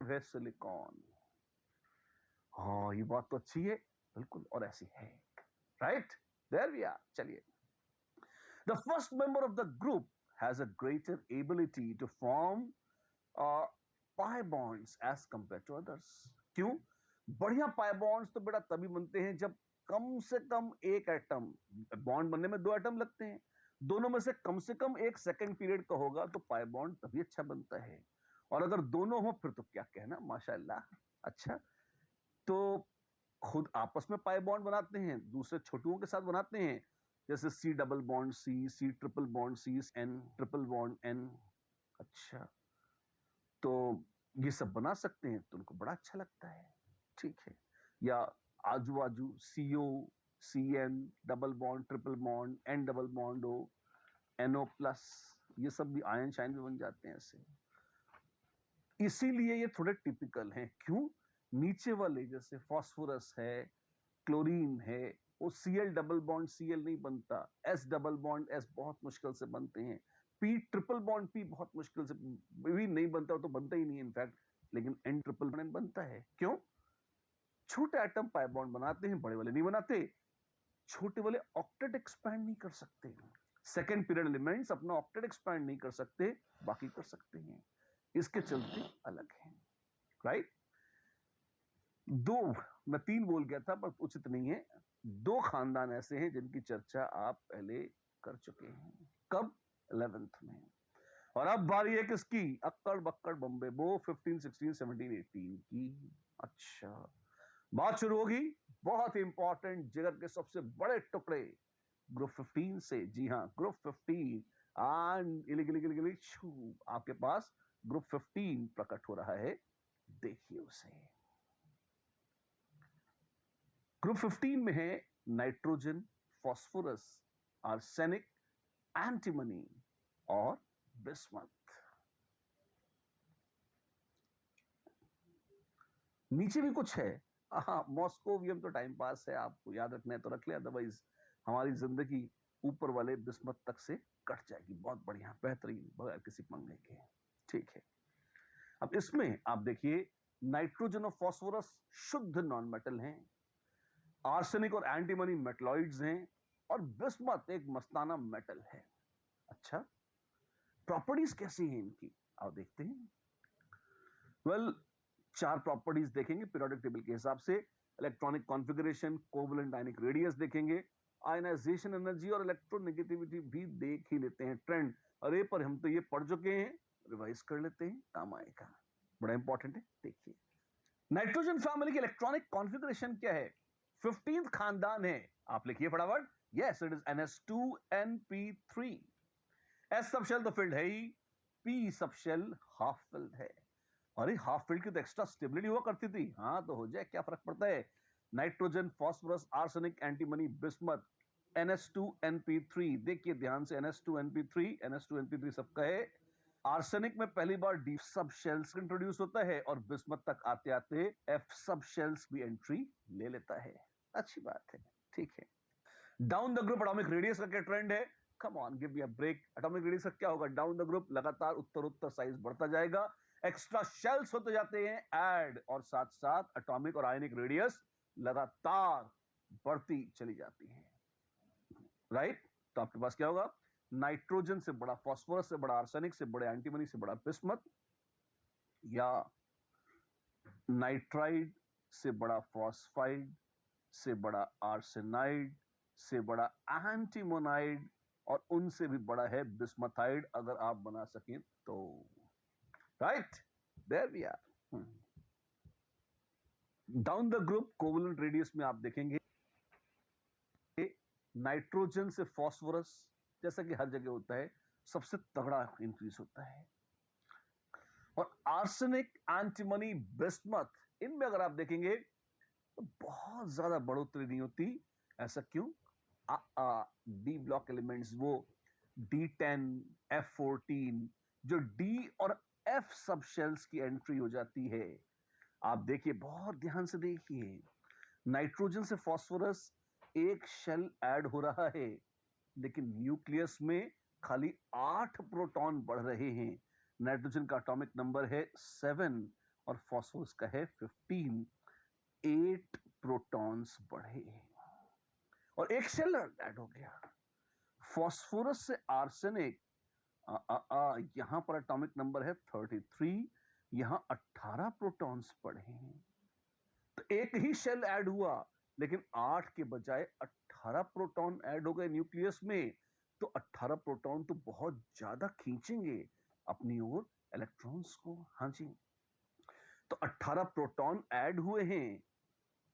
है सिलिकॉन। हाँ, ये बात तो अच्छी है, बिल्कुल, और ऐसी है, राइट? There we are. चलिए, the first member of the group has a greater ability to form pi bonds as compared to others. क्यों? बढ़िया पाई बॉन्ड्स तो बेटा तभी बनते हैं जब कम से कम एक एटम, बॉन्ड बनने में दो एटम लगते हैं, दोनों में से कम एक सेकेंड पीरियड का होगा तो पाई बॉन्ड तभी अच्छा बनता है। और अगर दोनों हो फिर तो क्या कहना, माशाल्लाह। अच्छा, तो खुद आपस में पाई बॉन्ड बनाते हैं, दूसरे छोटुओं के साथ बनाते हैं, जैसे C double bond C, C triple bond C, N triple bond N. अच्छा, तो ये सब बना सकते हैं तो उनको बड़ा अच्छा लगता है, ठीक है। या आजू बाजू CO, C N, double bond triple bond, N double bond O, NO plus, ये सब भी आयन शाइन में बन जाते हैं ऐसे। इसीलिए ये थोड़े टिपिकल हैं। क्यों? नीचे वाले जैसे फास्फोरस है, क्लोरीन है, वो सीएल डबल बॉन्ड सीएल नहीं बनता, एस डबल बॉन्ड एस बहुत मुश्किल से बनते हैं, पी ट्रिपल बॉन्ड पी बहुत मुश्किल से भी नहीं बनता, तो बनता ही नहीं इनफैक्ट, लेकिन एन ट्रिपल बॉन्ड बनता है। क्यों? छोटे एटम पाई बॉन्ड बनाते हैं, बड़े वाले नहीं बनाते। छोटे वाले ऑक्टेट एक्सपैंड नहीं कर सकते, सेकेंड पीरियड एलिमेंट्स अपना ऑक्टेट एक्सपैंड नहीं कर सकते, बाकी कर सकते हैं, इसके चलते अलग है, राइट? दो, मैं तीन बोल गया था पर उचित नहीं है, दो खानदान ऐसे हैं जिनकी चर्चा आप पहले कर चुके हैं। कब? 11th में। और अब बारी है किसकी? अक्कड़ बक्कड़ बम्बे बो 15, 16, 17, 18 की। अच्छा, बात शुरू होगी बहुत इंपॉर्टेंट जिगर के सबसे बड़े टुकड़े ग्रुप 15 से। जी हाँ, ग्रुप 15। आपके पास ग्रुप 15 प्रकट हो रहा है, देखिए उसे। ग्रुप 15 में है नाइट्रोजन, फास्फोरस, आर्सेनिक, एंटीमनी और बिस्मथ। नीचे भी कुछ है, हाँ, मॉस्कोवियम तो टाइम पास है, आपको याद रखना है तो रख ले, अदरवाइज हमारी जिंदगी ऊपर वाले बिस्मथ तक से कट जाएगी। बहुत बढ़िया, बेहतरीन, बगैर किसी पंगे के, ठीक है। अब इसमें आप देखिए, नाइट्रोजन और फास्फोरस शुद्ध नॉन मेटल हैं, आर्सेनिक और एंटीमनी मेटलॉइड्स हैं, और बिस्मथ एक मस्ताना मेटल है। अच्छा, प्रॉपर्टीज कैसी हैं इनकी, आओ देखते हैं। वेल, चार प्रॉपर्टीज देखेंगे पीरियोडिक टेबल के हिसाब से। Electronic configuration, covalent ionic radius देखेंगे, आयनाइजेशन एनर्जी और इलेक्ट्रोनेगेटिविटी भी देख ही लेते हैं। ट्रेंड, अरे पर हम तो ये पढ़ चुके हैं, रिवाइज कर लेते हैं, काम आएगा, बड़ा इंपॉर्टेंट है। देखिए, नाइट्रोजन फैमिली की इलेक्ट्रॉनिक कॉन्फ़िगरेशन क्या है? 15th खानदान है, आप लिखिए फटाफट। Yes, it is NS2NP3। S sub shell तो फिल्ड है ही, P sub shell half filled है। अरे हाफ फील्ड की तो एक्स्ट्रा स्टेबिलिटी हुआ करती थी, हाँ तो हो जाए, क्या फर्क पड़ता है। Nitrogen, phosphorus, arsenic, antimony, bismuth, NS2NP3। देखिए ध्यान से, NS2NP3 सबका है। आर्सेनिक में पहली बार डी सब शेल्स इंट्रोड्यूस होता है, और बिस्मथ तक आते आते एफ सब शेल्स भी एंट्री ले लेता है। अच्छी बात है, ठीक है। Down the group atomic radius का क्या ट्रेंड है? Come on, give me a break. Atomic radius का क्या होगा? डाउन द ग्रुप लगातार उत्तर उत्तर साइज बढ़ता जाएगा, एक्स्ट्रा शेल्स होते जाते हैं ऐड, और साथ साथ एटॉमिक और आयनिक रेडियस लगातार बढ़ती चली जाती है, राइट? तो आपके पास क्या होगा? नाइट्रोजन से बड़ा फास्फोरस से बड़ा आर्सेनिक से बड़ा एंटीमनी से बड़ा बिस्मथ, या नाइट्राइड से बड़ा फॉस्फाइड से बड़ा आर्सेनाइड से बड़ा एंटीमोनाइड, और उनसे भी बड़ा है बिस्मथाइड, अगर आप बना सकें तो, right? There we are. Down the group covalent radius में आप देखेंगे नाइट्रोजन से फास्फोरस, जैसा कि हर जगह होता है, सबसे तगड़ा इंक्रीज होता है, और आर्सेनिक, एंटीमनी, बिस्मथ, इनमें अगर आप देखेंगे तो बहुत ज्यादा बढ़ोतरी नहीं होती। ऐसा क्यों? डी ब्लॉक एलिमेंट्स, वो D10, F14, जो डी और एफ सब शेल्स की एंट्री हो जाती है। आप देखिए, बहुत ध्यान से देखिए, नाइट्रोजन से फास्फोरस एक शेल ऐड हो रहा है, लेकिन न्यूक्लियस में खाली 8 प्रोटॉन बढ़ रहे हैं। नाइट्रोजन का एटॉमिक नंबर है 7, और फास्फोरस का है 15, 8 प्रोटॉन्स बढ़े और एक शेल ऐड हो गया। फास्फोरस से आर्सेनिक यहां पर एटॉमिक नंबर है 33, यहां 18 प्रोटॉन्स बढ़े हैं। तो एक ही शेल ऐड हुआ लेकिन 8 के बजाय 18 प्रोटॉन ऐड हो गए न्यूक्लियस में। तो 18 प्रोटॉन तो बहुत ज्यादा खींचेंगे अपनी ओर इलेक्ट्रॉन्स को। हाँ जी, तो 18 प्रोटॉन ऐड हुए हैं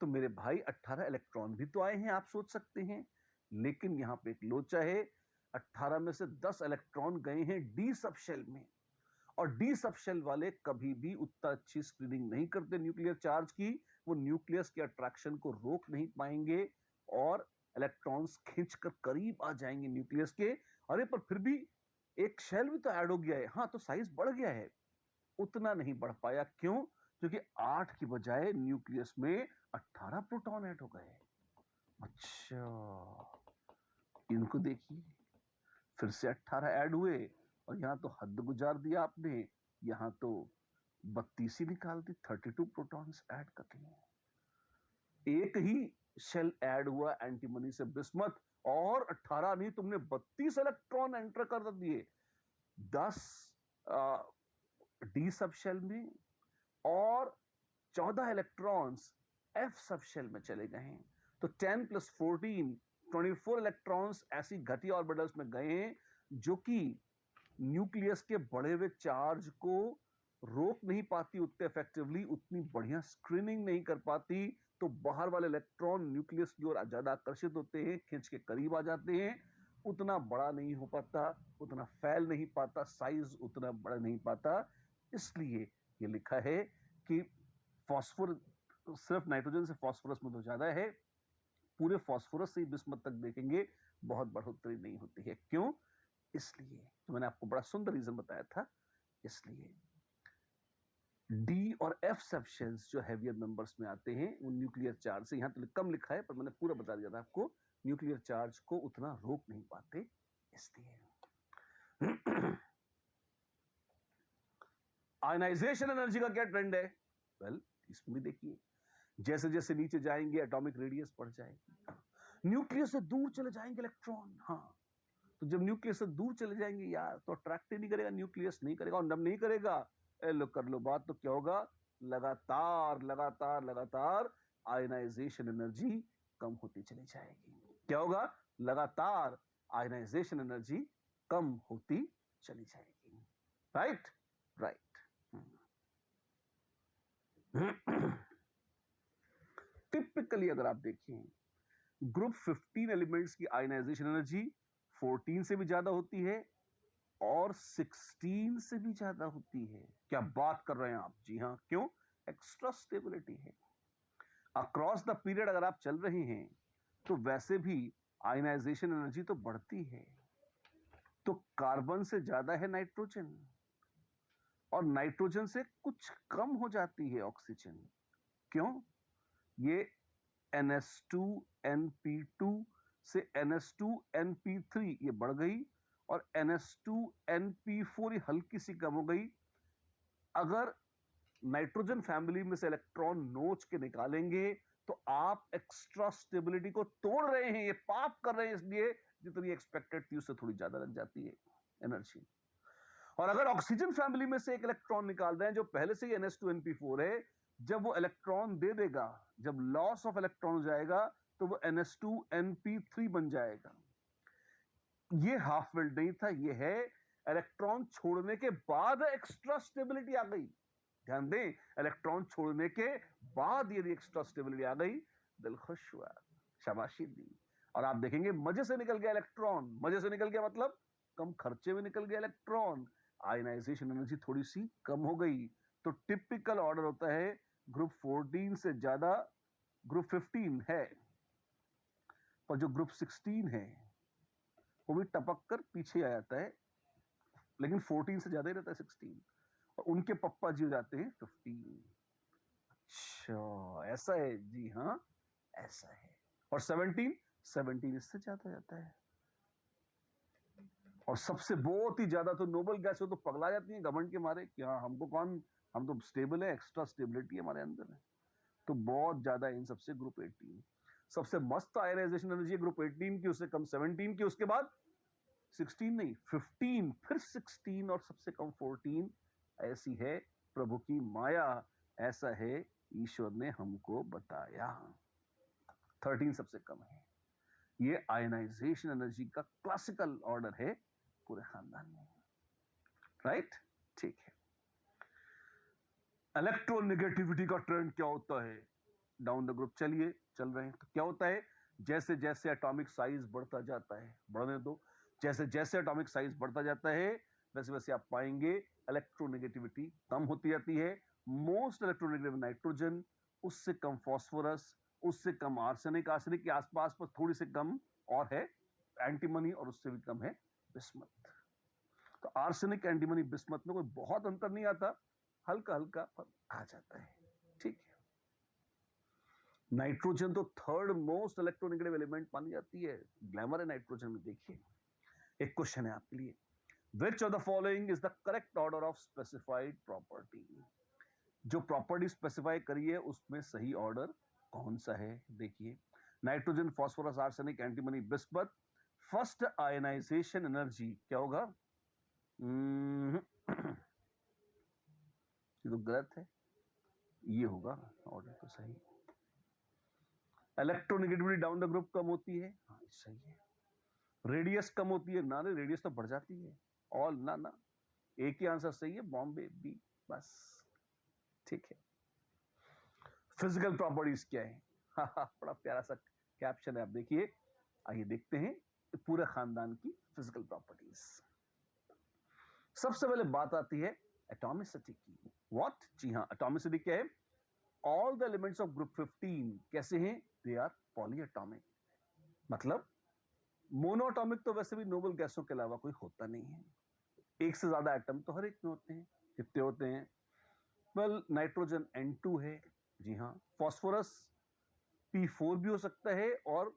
तो मेरे भाई 18 इलेक्ट्रॉन भी तो आए हैं, आप सोच सकते हैं। लेकिन यहां पे एक लोचा है, 18 में से 10 इलेक्ट्रॉन गए हैं डी सब शेल में, और डी सब शेल वाले कभी भी उतना अच्छी स्क्रीनिंग नहीं करते न्यूक्लियर चार्ज की। वो न्यूक्लियस के अट्रैक्शन को रोक नहीं पाएंगे और इलेक्ट्रॉन्स खींचकर करीब आ जाएंगे न्यूक्लियस के। अरे पर फिर भी एक शेल भी तो ऐड हो गया है, हाँ तो साइज बढ़ गया है। उतना नहीं बढ़ पाया, क्यों? क्योंकि 8 की बजाय न्यूक्लियस में 18 प्रोटॉन ऐड हो गए। अच्छा, इनको देखिए, फिर से 18 ऐड हुए और यहां तो हद गुजार दिया आपने, यहां तो 32 ही निकाल दी, 32 प्रोटॉन्स ऐड कर लिए। एक ही शेल ऐड हुआ एंटीमनी से बिस्मथ, और 18 नहीं, तुमने 32 इलेक्ट्रॉन एंटर कर दिए। 10 डी सब शेल में और 14 इलेक्ट्रॉन्स एफ सब शेल में चले गए हैं। तो 10 + 14, 24 इलेक्ट्रॉन्स ऐसी घटिया ऑर्बिटल्स में गए हैं जो कि न्यूक्लियस के बढ़े हुए चार्ज को रोक नहीं पाती उतने इफेक्टिवली, उतनी बढ़िया स्क्रीनिंग नहीं कर पाती। तो बाहर वाले इलेक्ट्रॉन न्यूक्लियस की ओर ज्यादा आकर्षित होते हैं, खींच के करीब आ जाते हैं, उतना बड़ा नहीं हो पाता, उतना फैल नहीं पाता, साइज उतना बड़ा नहीं पाता। इसलिए ये लिखा है कि फास्फोरस सिर्फ नाइट्रोजन से फास्फोरस में तो ज्यादा है, पूरे फास्फोरस से ही बिस्मथ तक देखेंगे बहुत बढ़ोतरी नहीं होती है। क्यों? इसलिए तो मैंने आपको बड़ा सुंदर रीजन बताया था। इसलिए डी और एफ सब शेल्स जो हैवियर नंबर्स में आते हैं वो न्यूक्लियर चार्ज से, यहां तो कम लिखा है पर मैंने पूरा बता दिया था आपको, न्यूक्लियर चार्ज को उतना रोक नहीं पाते, इसलिए। आयनाइजेशन एनर्जी का क्या ट्रेंड है? वेल, इसमें भी देखिए, जैसे जैसे नीचे जाएंगे एटॉमिक रेडियस बढ़ जाएगी, न्यूक्लियस से दूर चले जाएंगे इलेक्ट्रॉन। हाँ, तो जब न्यूक्लियस से दूर चले जाएंगे यार तो अट्रैक्ट ही नहीं करेगा, न्यूक्लियस नहीं करेगा, और जब नहीं करेगा लो कर लो बात, तो क्या होगा? लगातार लगातार लगातार आयनाइजेशन एनर्जी कम होती चली जाएगी। क्या होगा? लगातार आयनाइजेशन एनर्जी कम होती चली जाएगी। Right right. टिपिकली अगर आप देखें, ग्रुप 15 एलिमेंट्स की आयनाइजेशन एनर्जी 14 से भी ज्यादा होती है और 16 से भी ज्यादा होती है। क्या बात कर रहे हैं आप? जी हाँ, क्यों? एक्स्ट्रा स्टेबिलिटी है। अक्रॉस द पीरियड अगर आप चल रहे हैं तो वैसे भी आयनाइजेशन एनर्जी तो बढ़ती है। तो कार्बन से ज्यादा है नाइट्रोजन, और नाइट्रोजन से कुछ कम हो जाती है ऑक्सीजन। क्यों? ये NH2NP2 से NH2NP3 ये बढ़ गई, और NH2NP4 ये हल्की सी कम हो गई। अगर नाइट्रोजन फैमिली में से इलेक्ट्रॉन नोच के निकालेंगे तो आप एक्स्ट्रा स्टेबिलिटी को तोड़ रहे हैं, ये पाप कर रहे हैं, इसलिए जितनी एक्सपेक्टेड थी उससे थोड़ी ज्यादा लग जाती है एनर्जी। और अगर ऑक्सीजन फैमिली में से एक इलेक्ट्रॉन निकाल रहे हैं जो पहले से ही NH2NP4 है, जब वो इलेक्ट्रॉन दे देगा, जब लॉस ऑफ इलेक्ट्रॉन हो जाएगा तो वो NH2NP3 बन जाएगा। ये हाफ वेल्ड नहीं था, ये है इलेक्ट्रॉन छोड़ने के बाद एक्स्ट्रा स्टेबिलिटी आ गई। ध्यान दें, इलेक्ट्रॉन छोड़ने के बाद यदि एक्स्ट्रा स्टेबिलिटी आ गई, दिल खुश हुआ, शाबाशी दी, और आप देखेंगे मजे से निकल गया इलेक्ट्रॉन। मजे से निकल गया मतलब कम खर्चे में निकल गया इलेक्ट्रॉन, आयनाइजेशन एनर्जी थोड़ी सी कम हो गई। तो टिपिकल ऑर्डर होता है ग्रुप 14 से ज्यादा ग्रुप 15 है, और जो ग्रुप 16 है वो भी टपक कर पीछे आ जाता है, लेकिन 14 से ज्यादा ही रहता है 16, और उनके पप्पा जी हो जाते हैं 15। अच्छा ऐसा है? जी हाँ ऐसा है। और 17 इससे ज्यादा जाता है, और सबसे बहुत ही ज्यादा तो नोबल गैस हो तो पगला जाती है घमंड के मारे कि हाँ हमको कौन हम तो स्टेबल है, एक्स्ट्रा स्टेबिलिटी हमारे अंदर है, तो बहुत ज्यादा इन सबसे ग्रुप 18। सबसे मस्त आयनाइजेशन एनर्जी ग्रुप 18 की, उससे कम 17 की, उसके बाद 16 नहीं 15, फिर 16 और सबसे कम 14। ऐसी है प्रभु की माया, ऐसा है ईश्वर ने हमको बताया। 13 सबसे कम है। ये आयनाइजेशन एनर्जी का क्लासिकल ऑर्डर है पूरे खानदान में, राइट? ठीक है। इलेक्ट्रोनेगेटिविटी का ट्रेंड क्या होता है डाउन द ग्रुप? चलिए चल रहे हैं, तो क्या होता है, जैसे जैसे एटॉमिक साइज बढ़ता जाता है, बढ़ने दो, जैसे जैसे एटॉमिक साइज बढ़ता जाता है वैसे वैसे आप पाएंगे इलेक्ट्रोनेगेटिविटी कम होती जाती है। मोस्ट इलेक्ट्रोनेगेटिव नाइट्रोजन, उससे कम फास्फोरस, उससे कम आर्सेनिक, आर्सेनिक के आसपास पर थोड़ी से कम और है एंटीमनी, और उससे भी कम है बिस्मथ। तो आर्सेनिक, एंटीमनी, बिस्मथ में कोई बहुत अंतर नहीं आता, हल्का हल्का फर्क आ जाता है, ठीक है। नाइट्रोजन तो थर्ड मोस्ट इलेक्ट्रोनेगेटिव एलिमेंट मानी जाती है, ग्लैमर है नाइट्रोजन में। देखिए एक क्वेश्चन है आपके लिए, which of the following is the correct order of specified property? जो प्रॉपर्टी स्पेसिफाई करी है उसमें सही ऑर्डर कौन सा है? देखिए, nitrogen, phosphorus, arsenic, antimony, bismuth, first ionisation energy क्या होगा? ये तो गलत है, ये होगा ऑर्डर तो सही। इलेक्ट्रोनेगेटिविटी डाउन द ग्रुप कम होती है, हाँ सही है। रेडियस कम होती है, ना रेडियस तो बढ़ जाती है, ऑल ना ना, एक ही आंसर सही है, बॉम्बे बी, बस ठीक है। फिजिकल प्रॉपर्टीज क्या है? बड़ा प्यारा सा कैप्शन है, आप देखिए। आइए देखते हैं पूरे खानदान की फिजिकल प्रॉपर्टीज। सबसे पहले बात आती है एटॉमिसिटी की। व्हाट? जी हाँ, एटॉमिसिटी क्या है? All the elements of group 15 कैसे हैं? They are polyatomic. मतलब मोनोएटॉमिक तो वैसे भी नोबल गैसों के अलावा कोई होता नहीं है, एक से ज्यादा एटम तो हर एक में होते हैं। कितने होते हैं? वेल, नाइट्रोजन N2 है, जी हाँ। फास्फोरस P4 भी हो सकता है और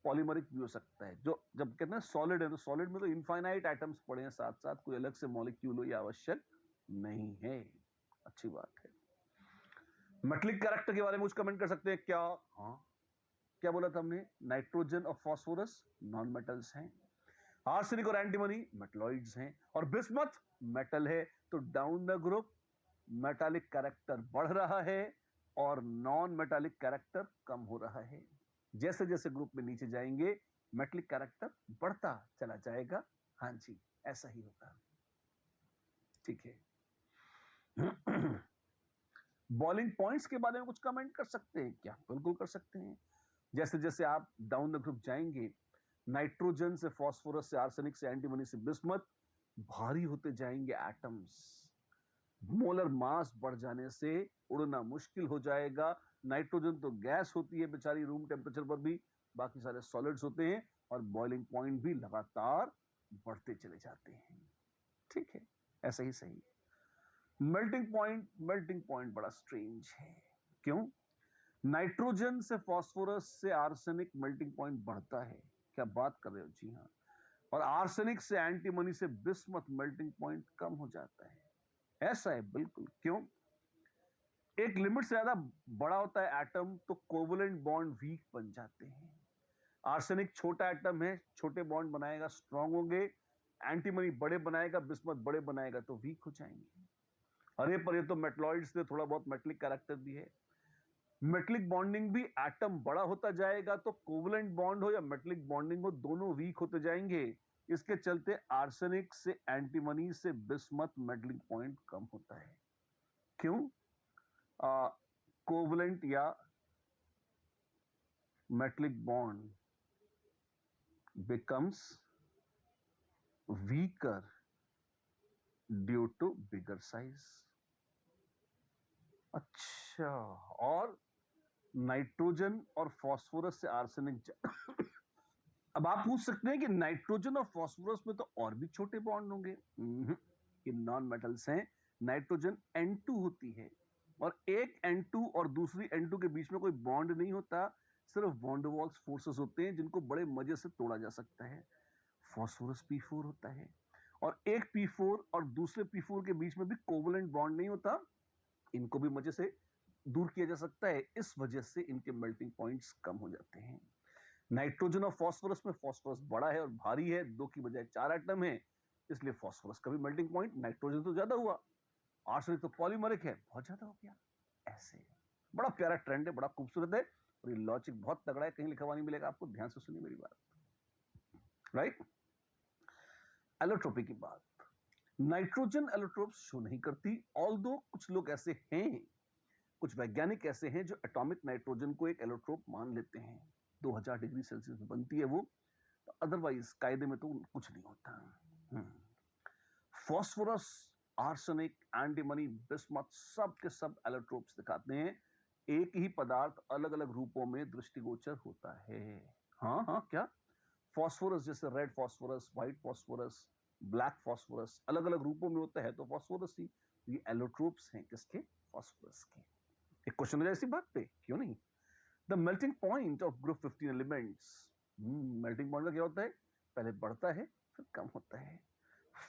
पॉलीमरिक भी हो सकता है। जो जब कहते हैं सॉलिड है, तो सॉलिड में तो इनफाइनाइट एटम्स पड़े हैं साथ साथ, कोई अलग से मॉलिक्यूल हो ये आवश्यक नहीं है। अच्छी बात है। मेटलिक कैरेक्टर के बारे में कुछ कमेंट कर सकते हैं क्या? हाँ, क्या बोला था हमने? नाइट्रोजन और फास्फोरस नॉन मेटल्स हैं, आर्सेनिक और एंटीमनी मेटलॉइड्स हैं, और बिस्मथ मेटल है। तो down the group metallic character बढ़ रहा है और नॉन मेटालिक कैरेक्टर कम हो रहा है। जैसे जैसे ग्रुप में नीचे जाएंगे मेटलिक कैरेक्टर बढ़ता चला जाएगा। हाँ जी, ऐसा ही होगा, ठीक है। बॉइलिंग पॉइंट्स के बारे में कुछ कमेंट कर सकते हैं क्या? बिल्कुल कर सकते हैं। जैसे जैसे आप डाउन द ग्रुप जाएंगे, नाइट्रोजन से फास्फोरस से आर्सेनिक से एंटीमनी से बिस्मथ भारी होते जाएंगे एटम्स। मोलर मास बढ़ जाने से उड़ना मुश्किल हो जाएगा। नाइट्रोजन तो गैस होती है बेचारी रूम टेम्परेचर पर भी, बाकी सारे सॉलिड्स होते हैं, और बॉइलिंग पॉइंट भी लगातार बढ़ते चले जाते हैं, ठीक है। ऐसा ही सही। मेल्टिंग पॉइंट बड़ा स्ट्रेंज है। क्यों? नाइट्रोजन से फास्फोरस से आर्सेनिक मेल्टिंग पॉइंट बढ़ता है, क्या बात कर रहे हो? जी हाँ। और आर्सेनिक से एंटीमनी से बिस्मथ मेल्टिंग पॉइंट कम हो जाता है, ऐसा है बिल्कुल। क्यों? एक लिमिट से ज्यादा बड़ा होता है एटम तो कोवलेंट बॉन्ड वीक बन जाते हैं। आर्सेनिक छोटा एटम है, छोटे बॉन्ड बनाएगा, स्ट्रांग होंगे। एंटीमनी बड़े बनाएगा, बिस्मथ बड़े बनाएगा तो वीक हो जाएंगे। अरे पर ये तो मेटलॉइड्स से थोड़ा बहुत मेटलिक कैरेक्टर भी है। मेटलिक बॉन्डिंग भी, एटम बड़ा होता जाएगा तो कोवलेंट बॉन्ड हो या मेटलिक बॉन्डिंग हो, दोनों वीक होते जाएंगे। इसके चलते आर्सेनिक से एंटीमनी से बिस्मथ मेटलिक पॉइंट कम होता है। क्यों? कोवलेंट या metallic bond becomes weaker due to bigger size। अच्छा, और नाइट्रोजन और फास्फोरस से आर्सेनिक अब आप पूछ सकते हैं कि नाइट्रोजन और फास्फोरस में तो और भी छोटे बॉन्ड होंगे। ये नॉन मेटल्स हैं। नाइट्रोजन N2 होती है, और एक N2 और दूसरी N2 के बीच में कोई बॉन्ड नहीं होता, सिर्फ वॉन्डरवॉल्स फोर्सेस होते हैं जिनको बड़े मजे से तोड़ा जा सकता है। फास्फोरस P4 होता है, और एक P4 और दूसरे P4 के बीच में भी कोवलेंट बॉन्ड नहीं होता, इनको भी मजे से दूर किया जा सकता है, इस वजह से इनके मेल्टिंग पॉइंट्स कम हो जाते हैं। नाइट्रोजन और फास्फोरस में फास्फोरस बड़ा है और भारी है, 2 की बजाय 4 एटम है, इसलिए फास्फोरस का भी मेल्टिंग पॉइंट, नाइट्रोजन तो ज्यादा हुआ, आर्सेनिक तो पॉलीमरिक है, बहुत ज्यादा हो गया। ऐसे बड़ा प्यारा ट्रेंड है, बड़ा खूबसूरत है, और ये लॉजिक बहुत तगड़ा है, कहीं लिखा हुआ नहीं मिलेगा आपको, ध्यान से सुनिए मेरी बात। राइट, एलोट्रोपी की बात, नाइट्रोजन एलोट्रोप्स शो नहीं करती, ऑल्दो कुछ लोग ऐसे हैं, कुछ वैज्ञानिक ऐसे हैं जो एटॉमिक नाइट्रोजन को एक एलोट्रोप मान लेते हैं, 2000 डिग्री सेल्सियस में बनती है वो, तो अदरवाइज कायदे में तो कुछ नहीं होता। फास्फोरस, आर्सेनिक, एंटीमनी, बिस्मथ, सब के सब एलोट्रोप्स दिखाते हैं, एक ही पदार्थ अलग अलग रूपों में दृष्टिगोचर होता है। हाँ हाँ, क्या फास्फोरस जैसे red phosphorus, white phosphorus, black phosphorus अलग अलग रूपों में होता है, तो फास्फोरस ही, ये एलोट्रोप्स हैं किसके, फास्फोरस के। एक क्वेश्चन हो जाए इसी बात पे, क्यों नहीं। The melting point of group 15 elements, melting point का क्या होता है, पहले बढ़ता है फिर कम होता है,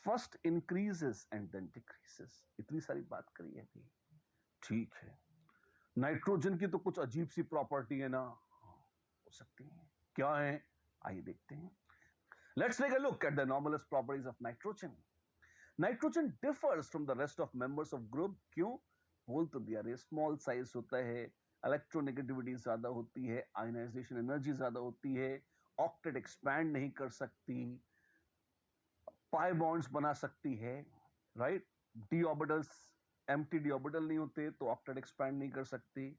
first increases and then decreases, इतनी सारी बात करी है अभी, ठीक है। नाइट्रोजन की तो कुछ अजीब सी प्रॉपर्टी है ना, हो सकती है, क्या है, आइए देखते हैं। Let's take a look at the anomalous properties of nitrogen. Nitrogen differs from the rest of members of group, क्यों, बोल तो दिया रे, स्मॉल साइज होता है, इलेक्ट्रोनेगेटिविटी ज्यादा होती है, आयनाइजेशन एनर्जी ज्यादा होती है, ऑक्टेट एक्सपैंड नहीं कर सकती, पाई बॉन्ड्स बना सकती है, right, D orbitals, empty D orbital नहीं होते तो ऑक्टेट एक्सपैंड नहीं कर सकती,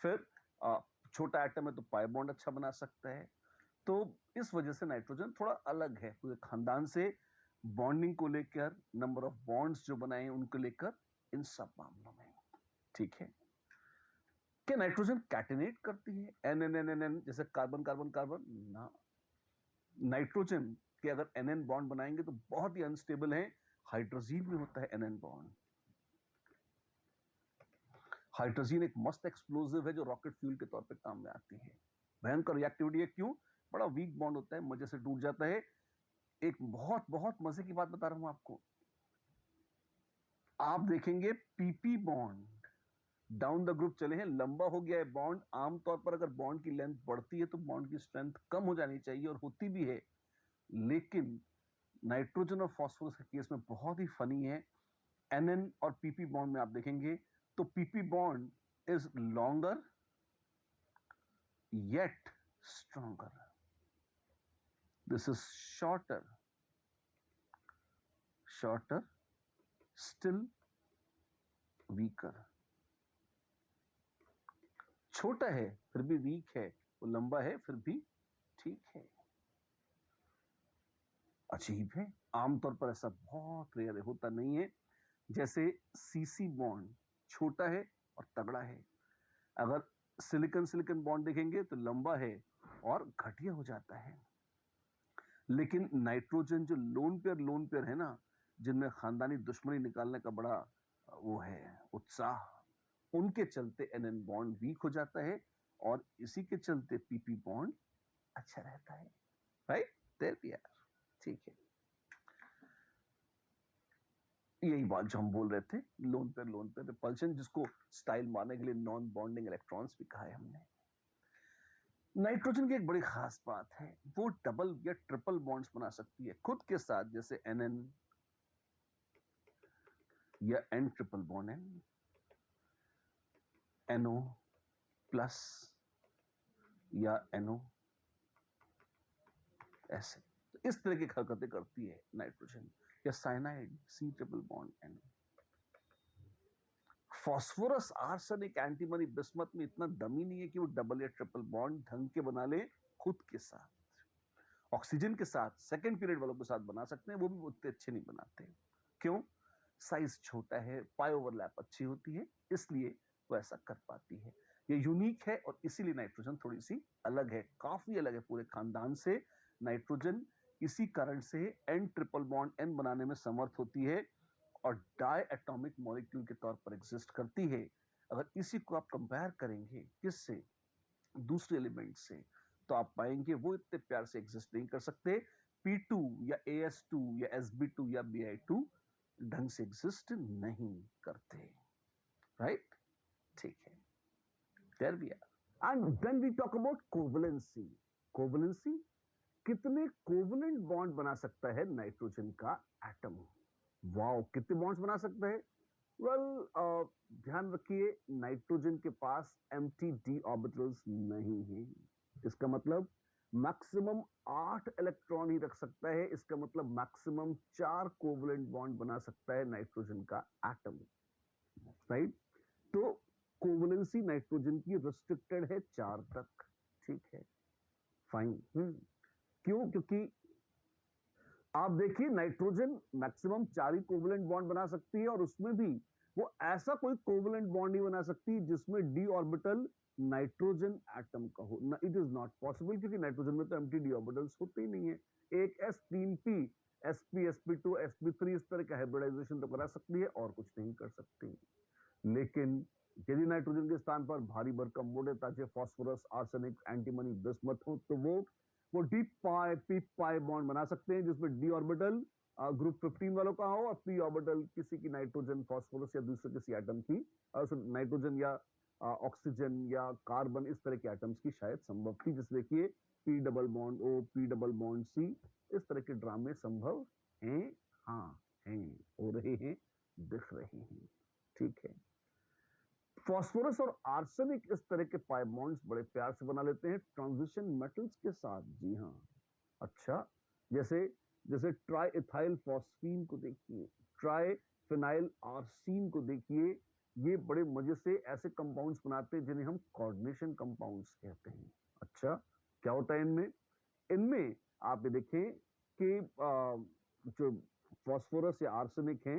फिर छोटा एटम है तो पाई बॉन्ड अच्छा बना सकता है, तो इस वजह से नाइट्रोजन थोड़ा अलग है पूरे खानदान से, बॉन्डिंग को लेकर, नंबर ऑफ बॉन्ड्स जो बनाए उनको लेकर, इन सब मामलों में, ठीक है। क्या नाइट्रोजन कैटिनेट करती है, N N N N N जैसे कार्बन कार्बन कार्बन ना, नाइट्रोजन के अगर एन एन बॉन्ड बनाएंगे तो बहुत ही अनस्टेबल है, हाइड्रोजीन में होता है एन एन बॉन्ड, हाइड्रोजीन एक मस्त एक्सप्लोजिव है जो रॉकेट फ्यूल के तौर पे काम में आती है, भयंकर रिएक्टिविटी है, क्यों, बड़ा वीक बॉन्ड होता है, मजे से टूट जाता है। एक बहुत बहुत मजे की बात बता रहा हूं आपको, आप देखेंगे PP bond down the group चले हैं, लंबा हो गया है बॉन्ड, आमतौर पर अगर बॉन्ड की लेंथ बढ़ती है तो बॉन्ड की स्ट्रेंथ कम हो जानी चाहिए, और होती भी है, लेकिन नाइट्रोजन और फास्फोरस के केस में बहुत ही फनी है, एनएन और पीपी बॉन्ड में आप देखेंगे तो PP bond is longer yet stronger, this is shorter, shorter still weaker, छोटा है फिर भी वीक है, वो लंबा है फिर भी ठीक है, अजीब है, आमतौर पर ऐसा बहुत रेयर होता नहीं है, जैसे सीसी बॉन्ड छोटा है और तगड़ा है, अगर सिलिकॉन सिलिकॉन बॉन्ड देखेंगे तो लंबा है और घटिया हो जाता है, लेकिन नाइट्रोजन जो लोन पेयर है ना, जिनमें खानदानी दुश्मनी निकालने का बड़ा वो है उत्साह, उनके चलते एनएन बॉन्ड वीक हो जाता है, और इसी के चलते पीपी बॉन्ड अच्छा रहता है, राइट, देयर वी आर, ठीक है। यही बात जो हम बोल रहे थे, लोन पेयर रिपल्शन, जिसको स्टाइल मारने के लिए नॉन बॉन्डिंग इलेक्ट्रॉन्स भी कहा है हमने। नाइट्रोजन की एक बड़ी खास बात है, वो डबल या ट्रिपल बॉन्ड्स बना सकती है खुद के साथ, जैसे एनएन या N triple bond N, NO plus या एनओ, ऐसे तो इस तरह की हरकतें करती है नाइट्रोजन, या cyanide C triple bond N. Phosphorus, arsenic, antimony, bismuth में इतना दम ही नहीं है कि वो डबल या ट्रिपल बॉन्ड ढंग के बना ले खुद के साथ, ऑक्सीजन के साथ सेकेंड पीरियड वालों के साथ बना सकते हैं, वो भी उतने अच्छे नहीं बनाते, क्यों, साइज छोटा है, पाई ओवरलैप अच्छी होती है, इसलिए वो ऐसा कर पाती है, ये यूनिक है, और इसीलिए नाइट्रोजन थोड़ी सी अलग है, काफी अलग है पूरे खानदान से, नाइट्रोजन इसी कारण से एन ट्रिपल बॉन्ड एन बनाने में समर्थ होती है, और डाई एटॉमिक मॉलिक्यूल के तौर पर एग्जिस्ट करती है। अगर इसी को आप कंपेयर करेंगे किससे, दूसरे एलिमेंट से, तो आप पाएंगे वो इतने प्यार से एग्जिस्ट नहीं कर सकते, P2 या AS2 या SB2 या Bi2 ढंग से एग्जिस्ट नहीं करते, राइट? ठीक है, there we are. And then we talk about covalency. Covalency, कितने कोवलेंट बॉन्ड बना सकता है नाइट्रोजन का एटम? वाओ, कितने बॉन्ड्स बना सकता है? वेल, ध्यान रखिए, नाइट्रोजन के पास एम्प्टी डी ऑर्बिटल्स नहीं है। इसका मतलब मैक्सिमम 8 इलेक्ट्रॉन ही रख सकता है। इसका मतलब मैक्सिमम 4 कोवलेंट बॉन्ड बना सकता है नाइट्रोजन का एटम, राइट? तो कोवलेंसी नाइट्रोजन की रिस्ट्रिक्टेड है 4 तक, ठीक है, फाइन। क्यों? क्योंकि आप देखिए, नाइट्रोजन मैक्सिमम 4 ही कोवलेंट बॉन्ड बना सकती है, और उसमें भी वो ऐसा कोई कोवलेंट बॉन्ड नहीं बना सकती जिसमें डी ऑर्बिटल नाइट्रोजन एटम का हो। इट इज नॉट पॉसिबल, क्योंकि नाइट्रोजन में तो एम्प्टी डी ऑर्बिटल्स होते ही नहीं है। एक S3P, sp, sp2, sp3 इस तरह का हाइब्रिडाइजेशन तो करा सकती है, और कुछ नहीं कर सकती। लेकिन यदि नाइट्रोजन के स्थान पर भारी भरकम मोटे ताजे फास्फोरस, आर्सेनिक, एंटीमनी, बिस्मथ हो, तो वो डी पाई पी पाई बॉन्ड बना सकते हैं, जिसमें डी ऑर्बिटल ग्रुप 15 वालों का हो, और पी ऑर्बिटल किसी की नाइट्रोजन, फास्फोरस या दूसरे किसी एटम की, नाइट्रोजन या ऑक्सीजन या कार्बन, इस तरह के एटम्स की शायद संभव थी। जैसे देखिए, P double bond O, P double bond C, इस तरह के ड्रामे संभव हैं, हाँ हैं, हो रहे हैं, दिख रहे हैं, ठीक है। फास्फोरस और आर्सेनिक इस तरह के पाई बॉन्ड्स बड़े प्यार से बना लेते हैं ट्रांजिशन मेटल्स के साथ, जी हाँ। अच्छा, जैसे जैसे ट्राई इथाइल फॉस्फीन को देखिए, ट्राई फिनाइल आर्सीन को देखिए, ये बड़े मजे से ऐसे कंपाउंड्स बनाते हैं जिन्हें हम कोऑर्डिनेशन कंपाउंड्स कहते हैं। अच्छा, क्या होता है इनमें? इनमें आप ये देखें कि जो फास्फोरस या आर्सेनिक है,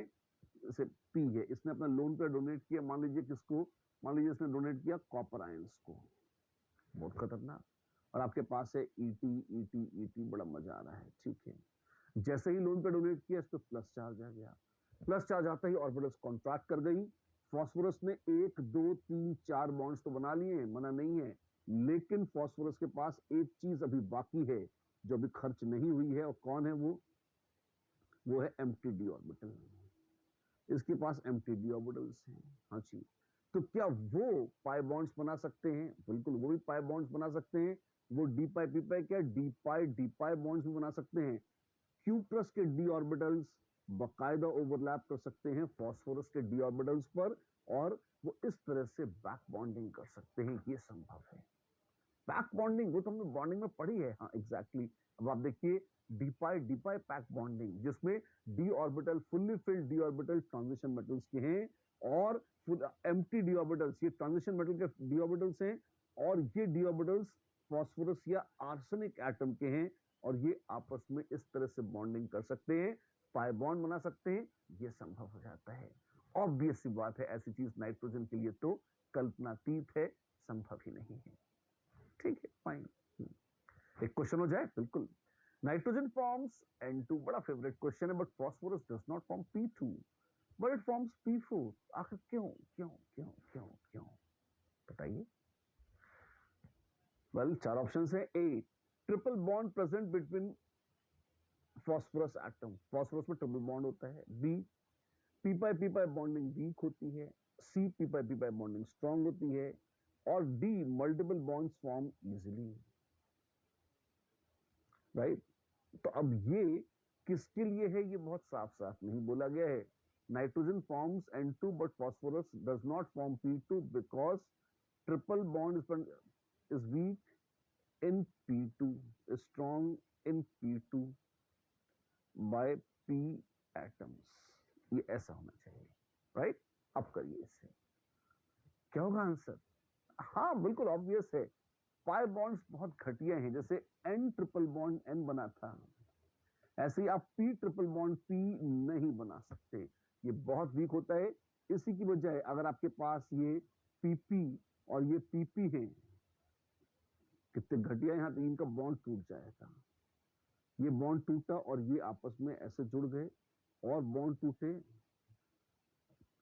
जैसे पी है, इसने अपना लोन पे डोनेट किया, मान लीजिए किसको? मान लीजिए इसने डोनेट किया कॉपर आयंस को, बहुत खतरनाक। और आपके पास है ईटी ईटी ईटी, बड़ा मजा आ रहा है, ठीक है। जैसे ही लोन पे डोनेट किया, इस पे प्लस चार्ज आ गया। प्लस चार्ज आता ही ऑर्बिटल्स कॉन्ट्रैक्ट कर गई। फास्फोरस ने 1 2 3 4 बॉन्ड्स तो बना लिए, मना नहीं है, लेकिन फास्फोरस के पास एक चीज अभी बाकी है जो अभी खर्च नहीं हुई है, और कौन है वो है एम्प्टी डी ऑर्बिटल। इसके पास एम्प्टी डी ऑर्बिटल्स हैं, हाँ जी। तो क्या वो पाई बॉन्ड्स बना सकते हैं? बिल्कुल, वो भी पाई बॉन्ड्स बना सकते हैं। वो डी पाई पी पाई, क्या डी पाई बॉन्ड्स भी बना सकते हैं। क्यू प्लस के डी ऑर्बिटल्स बकायदा ओवरलैप कर सकते हैं फास्फोरस के डी ऑर्बिटल्स पर, और वो इस तरह से बैक बॉन्डिंग कर सकते हैं, ये संभव है। बैक बॉन्डिंग वो तो हमने बॉन्डिंग में पढ़ी है, हाँ एग्जैक्टली। अब आप देखिए, डीपाई बैक बॉन्डिंग, जिसमें D orbital, fully filled D orbital transition metals के हैं, और एम्प्टी डी ऑर्बिटल्स ये ट्रांजिशन मेटल के डी ऑर्बिटल्स हैं, और ये डी ऑर्बिटल्स फास्फोरस या आर्सेनिक एटम के हैं, और ये आपस में इस तरह से बॉन्डिंग कर सकते हैं, पाई बॉन्ड बना सकते हैं, ये संभव हो जाता है। ऑब्वियस सी बात है, ऐसी चीज नाइट्रोजन के लिए तो कल्पनातीत है, संभव ही नहीं है, ठीक है, फाइन। एक क्वेश्चन हो जाए, बिल्कुल। नाइट्रोजन फॉर्म्स N2, बड़ा फेवरेट क्वेश्चन है, but phosphorus does not form P2 but it forms P4। आखिर क्यों क्यों क्यों क्यों क्यों, बताइए। वेल, 4 ऑप्शंस है। A, triple bond present between phosphorus atom, phosphorus में ट्रिपल बॉन्ड होता है। B, P pi bonding weak होती है। C, P pi bonding strong होती है। और D, multiple bonds form easily, right? तो अब ये किसके लिए है, ये बहुत साफ साफ नहीं बोला गया है। Nitrogen forms N2 but phosphorus does not form P2 because triple bond is weak in P2, strong in P2 by P atoms. ये ऐसा होना चाहिए, राइट? अब करिए इससे, क्या होगा आंसर? हाँ बिल्कुल ऑब्वियस है, पाई बॉन्ड्स बहुत घटिया हैं। जैसे N ट्रिपल बॉन्ड N बना था, ऐसे ही आप P ट्रिपल बॉन्ड P नहीं बना सकते, ये बहुत वीक होता है। इसी की बजाय अगर आपके पास ये PP और ये PP है, कितने घटिया, यहां तो इनका बॉन्ड टूट जाएगा। ये बॉन्ड टूटा और ये आपस में ऐसे जुड़ गए, और बॉन्ड टूटे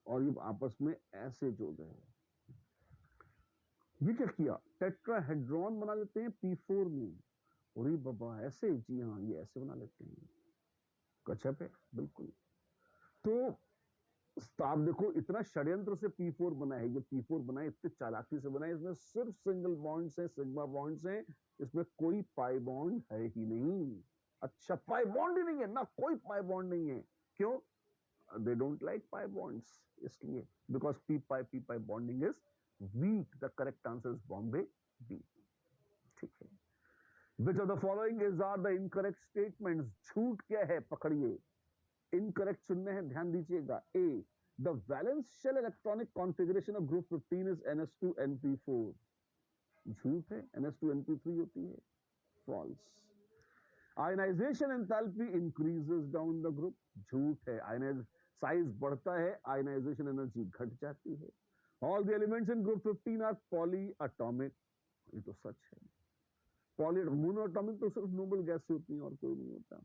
और ये आपस में ऐसे जुड़ गए। ये क्या किया, टेट्राहेड्रॉन बना लेते हैं P4 में, अरे बाबा ऐसे, जी हाँ ये ऐसे बना लेते हैं, गजब है बिल्कुल। तो आप देखो इतना षड्यंत्र से P4 बना है, ये P4 बना है इतने चालाकी से बना है, इसमें सिर्फ सिंगल बॉन्ड्स हैं, सिग्मा बॉन्ड्स हैं, इसमें कोई पाई बॉन्ड है ही नहीं। अच्छा पाई बॉन्ड ही नहीं है ना, कोई पाई बॉन्ड नहीं है, क्यों? They don't like pi bonds, इसलिए, because P pi bonding is weak. The correct answer is Bombay B. ठीक है, which of the following is are the incorrect statements, झूठ क्या है पकड़िए, इनकरेक्ट चुनने हैं, ध्यान दीजिएगा। A, the valence shell electronic configuration of group 15 is ns2np4, झूठ है, ns2np3 होती है, false. Ionisation enthalpy increases down the group, झूठ है, आयनाइज साइज बढ़ता है, आयनाइजेशन एनर्जी घट जाती है। All the elements in group 15 are polyatomic, ये तो सच है, पॉली मोनोएटॉमिक तो सिर्फ नोबल गैस से होती है और कोई नहीं होता।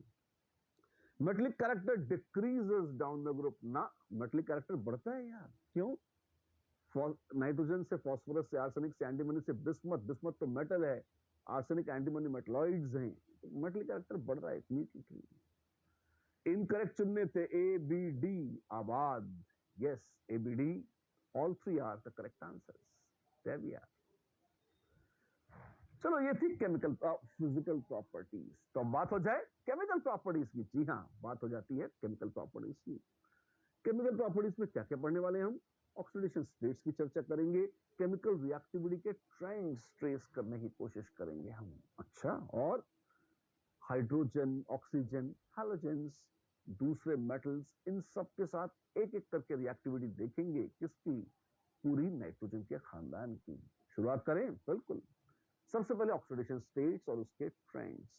Metallic character decreases down the group, ना मेटलिक कैरेक्टर बढ़ता है यार, क्यों? नाइट्रोजन से फास्फोरस से आर्सेनिक से एंटीमनी से बिस्मथ, बिस्मथ तो मेटल है, आर्सेनिक एंटीमनी मेटलॉइड्स हैं, तो मेटलिक कैरेक्टर बढ़ रहा है इमीडिएटली। इनकरेक्ट चुनने थे ए बी डी, आबाद, yes A B D, all three are the correct answers, there we are. चलो ये थी केमिकल फिजिकल प्रॉपर्टीज, तो बात हो जाए केमिकल प्रॉपर्टीज की। जी हाँ, बात हो जाती है केमिकल प्रॉपर्टीज की। केमिकल प्रॉपर्टीज में क्या क्या पढ़ने वाले हैं हम? ऑक्सीडेशन स्टेट्स की चर्चा करेंगे, केमिकल रिएक्टिविटी के ट्रेंड्स ट्रेस करने की कोशिश करेंगे हम। अच्छा, और हाइड्रोजन, ऑक्सीजन, हैलोजेंस, दूसरे मेटल्स, इन सब के साथ एक एक करके रिएक्टिविटी देखेंगे, किसकी? पूरी नाइट्रोजन के खानदान की। शुरुआत करें? बिल्कुल। सबसे पहले ऑक्सीडेशन स्टेट्स और उसके ट्रेंड्स।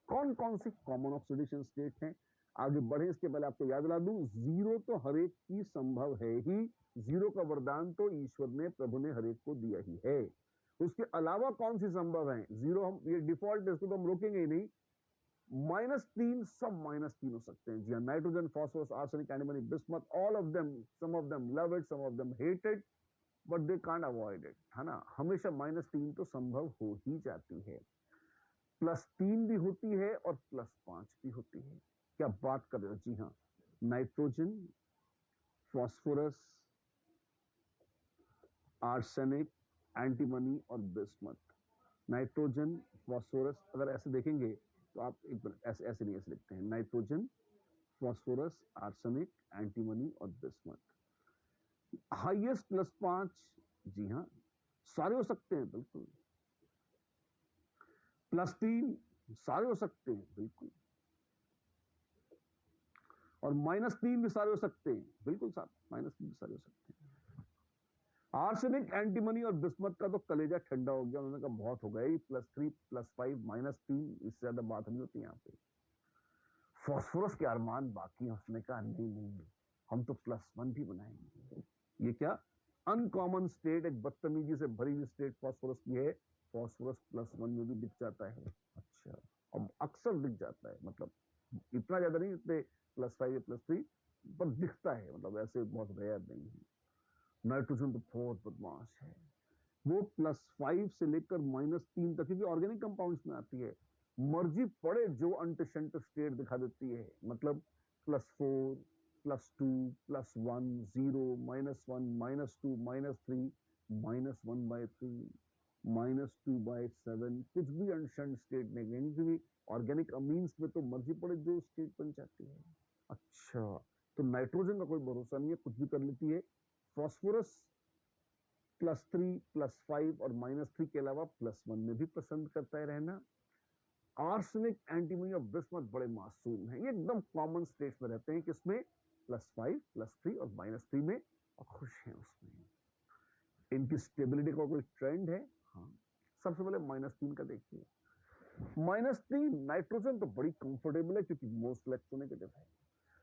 कौन कौन सी कॉमन ऑक्सीडेशन स्टेट हैं? आगे बढ़े इसके पहले आपको याद दिला दूं, जीरो तो हर एक की संभव है ही, जीरो का वरदान तो ईश्वर ने, प्रभु ने हर एक को दिया ही है। उसके अलावा कौन सी संभव है? जीरो हम ये डिफॉल्ट है, इसको तो हम रोकेंगे ही नहीं। -3, सब -3 हो सकते हैं। जी हाँ, nitrogen, phosphorus, arsenic, antimony, bismuth, all of them, some of them love it, some of them hate it, but they can't avoid it, है ना। हमेशा -3 तो संभव हो ही जाती है, +3 भी होती है और +5 भी होती है। क्या बात कर रहे हो? जी हाँ, नाइट्रोजन, फास्फोरस, आर्सेनिक, एंटीमनी और बिस्मथ। नाइट्रोजन, फास्फोरस, अगर ऐसे देखेंगे तो आप एक मिनट, ऐसे ऐसे नहीं, ऐसे लिखते हैं, नाइट्रोजन, फास्फोरस, आर्सेनिक, एंटीमनी और बिस्मथ। हाईएस्ट +5, जी हाँ, सारे हो सकते हैं बिल्कुल। +3 सारे हो सकते हैं बिल्कुल, और -3 भी सारे हो सकते हैं बिल्कुल साहब, -3 भी सारे हो सकते हैं। आर्सेनिक, एंटीमनी और बिस्मथ का तो कलेजा ठंडा हो गया, उन्होंने कहा बहुत हो गया, +3, +5, -3, इससे ज्यादा बात नहीं होती यहाँ पे। फास्फोरस के अरमान बाकी हैं, उसने कहा नहीं नहीं, हम तो +1 भी बनाएंगे। ये क्या अनकॉमन स्टेट, एक बदतमीजी से भरी हुई स्टेट फास्फोरस की है, फास्फोरस +1 में भी दिख जाता है। अच्छा, अब अक्सर दिख जाता है, मतलब इतना ज्यादा नहीं, इतने +5 या +3 पर दिखता है, मतलब ऐसे बहुत रेयर नहीं है। नाइट्रोजन तो बहुत बदमाश है, वो +5 से लेकर -3 तक, क्योंकि ऑर्गेनिक कंपाउंड्स में आती है, मर्जी पड़े जो अंटशंट स्टेट दिखा देती है, मतलब +4, +2, +1, 0, -1, -2, -3, -1/3, -2/7, कुछ भी अनशंट स्टेट नहीं कहेंगे, क्योंकि ऑर्गेनिक अमीन्स में तो मर्जी पड़े जो स्टेट बन जाती है। अच्छा, तो नाइट्रोजन का कोई भरोसा नहीं है, कुछ भी कर लेती है। फास्फोरस +3, +5 और -3 के अलावा +1 में भी पसंद करता है रहना। आर्सेनिक, एंटीमनी और बिस्मथ बड़े मासूम हैं, ये एकदम कॉमन स्टेट्स में रहते हैं, किसमें? +5, +3 और -3 में, और खुश हैं उसमें। इनकी स्टेबिलिटी का कोई ट्रेंड है? हाँ, सबसे पहले -3 का देखिए। -3 नाइट्रोजन तो बड़ी कंफर्टेबल है, क्योंकि मोस्ट इलेक्ट्रोनेगेटिव है।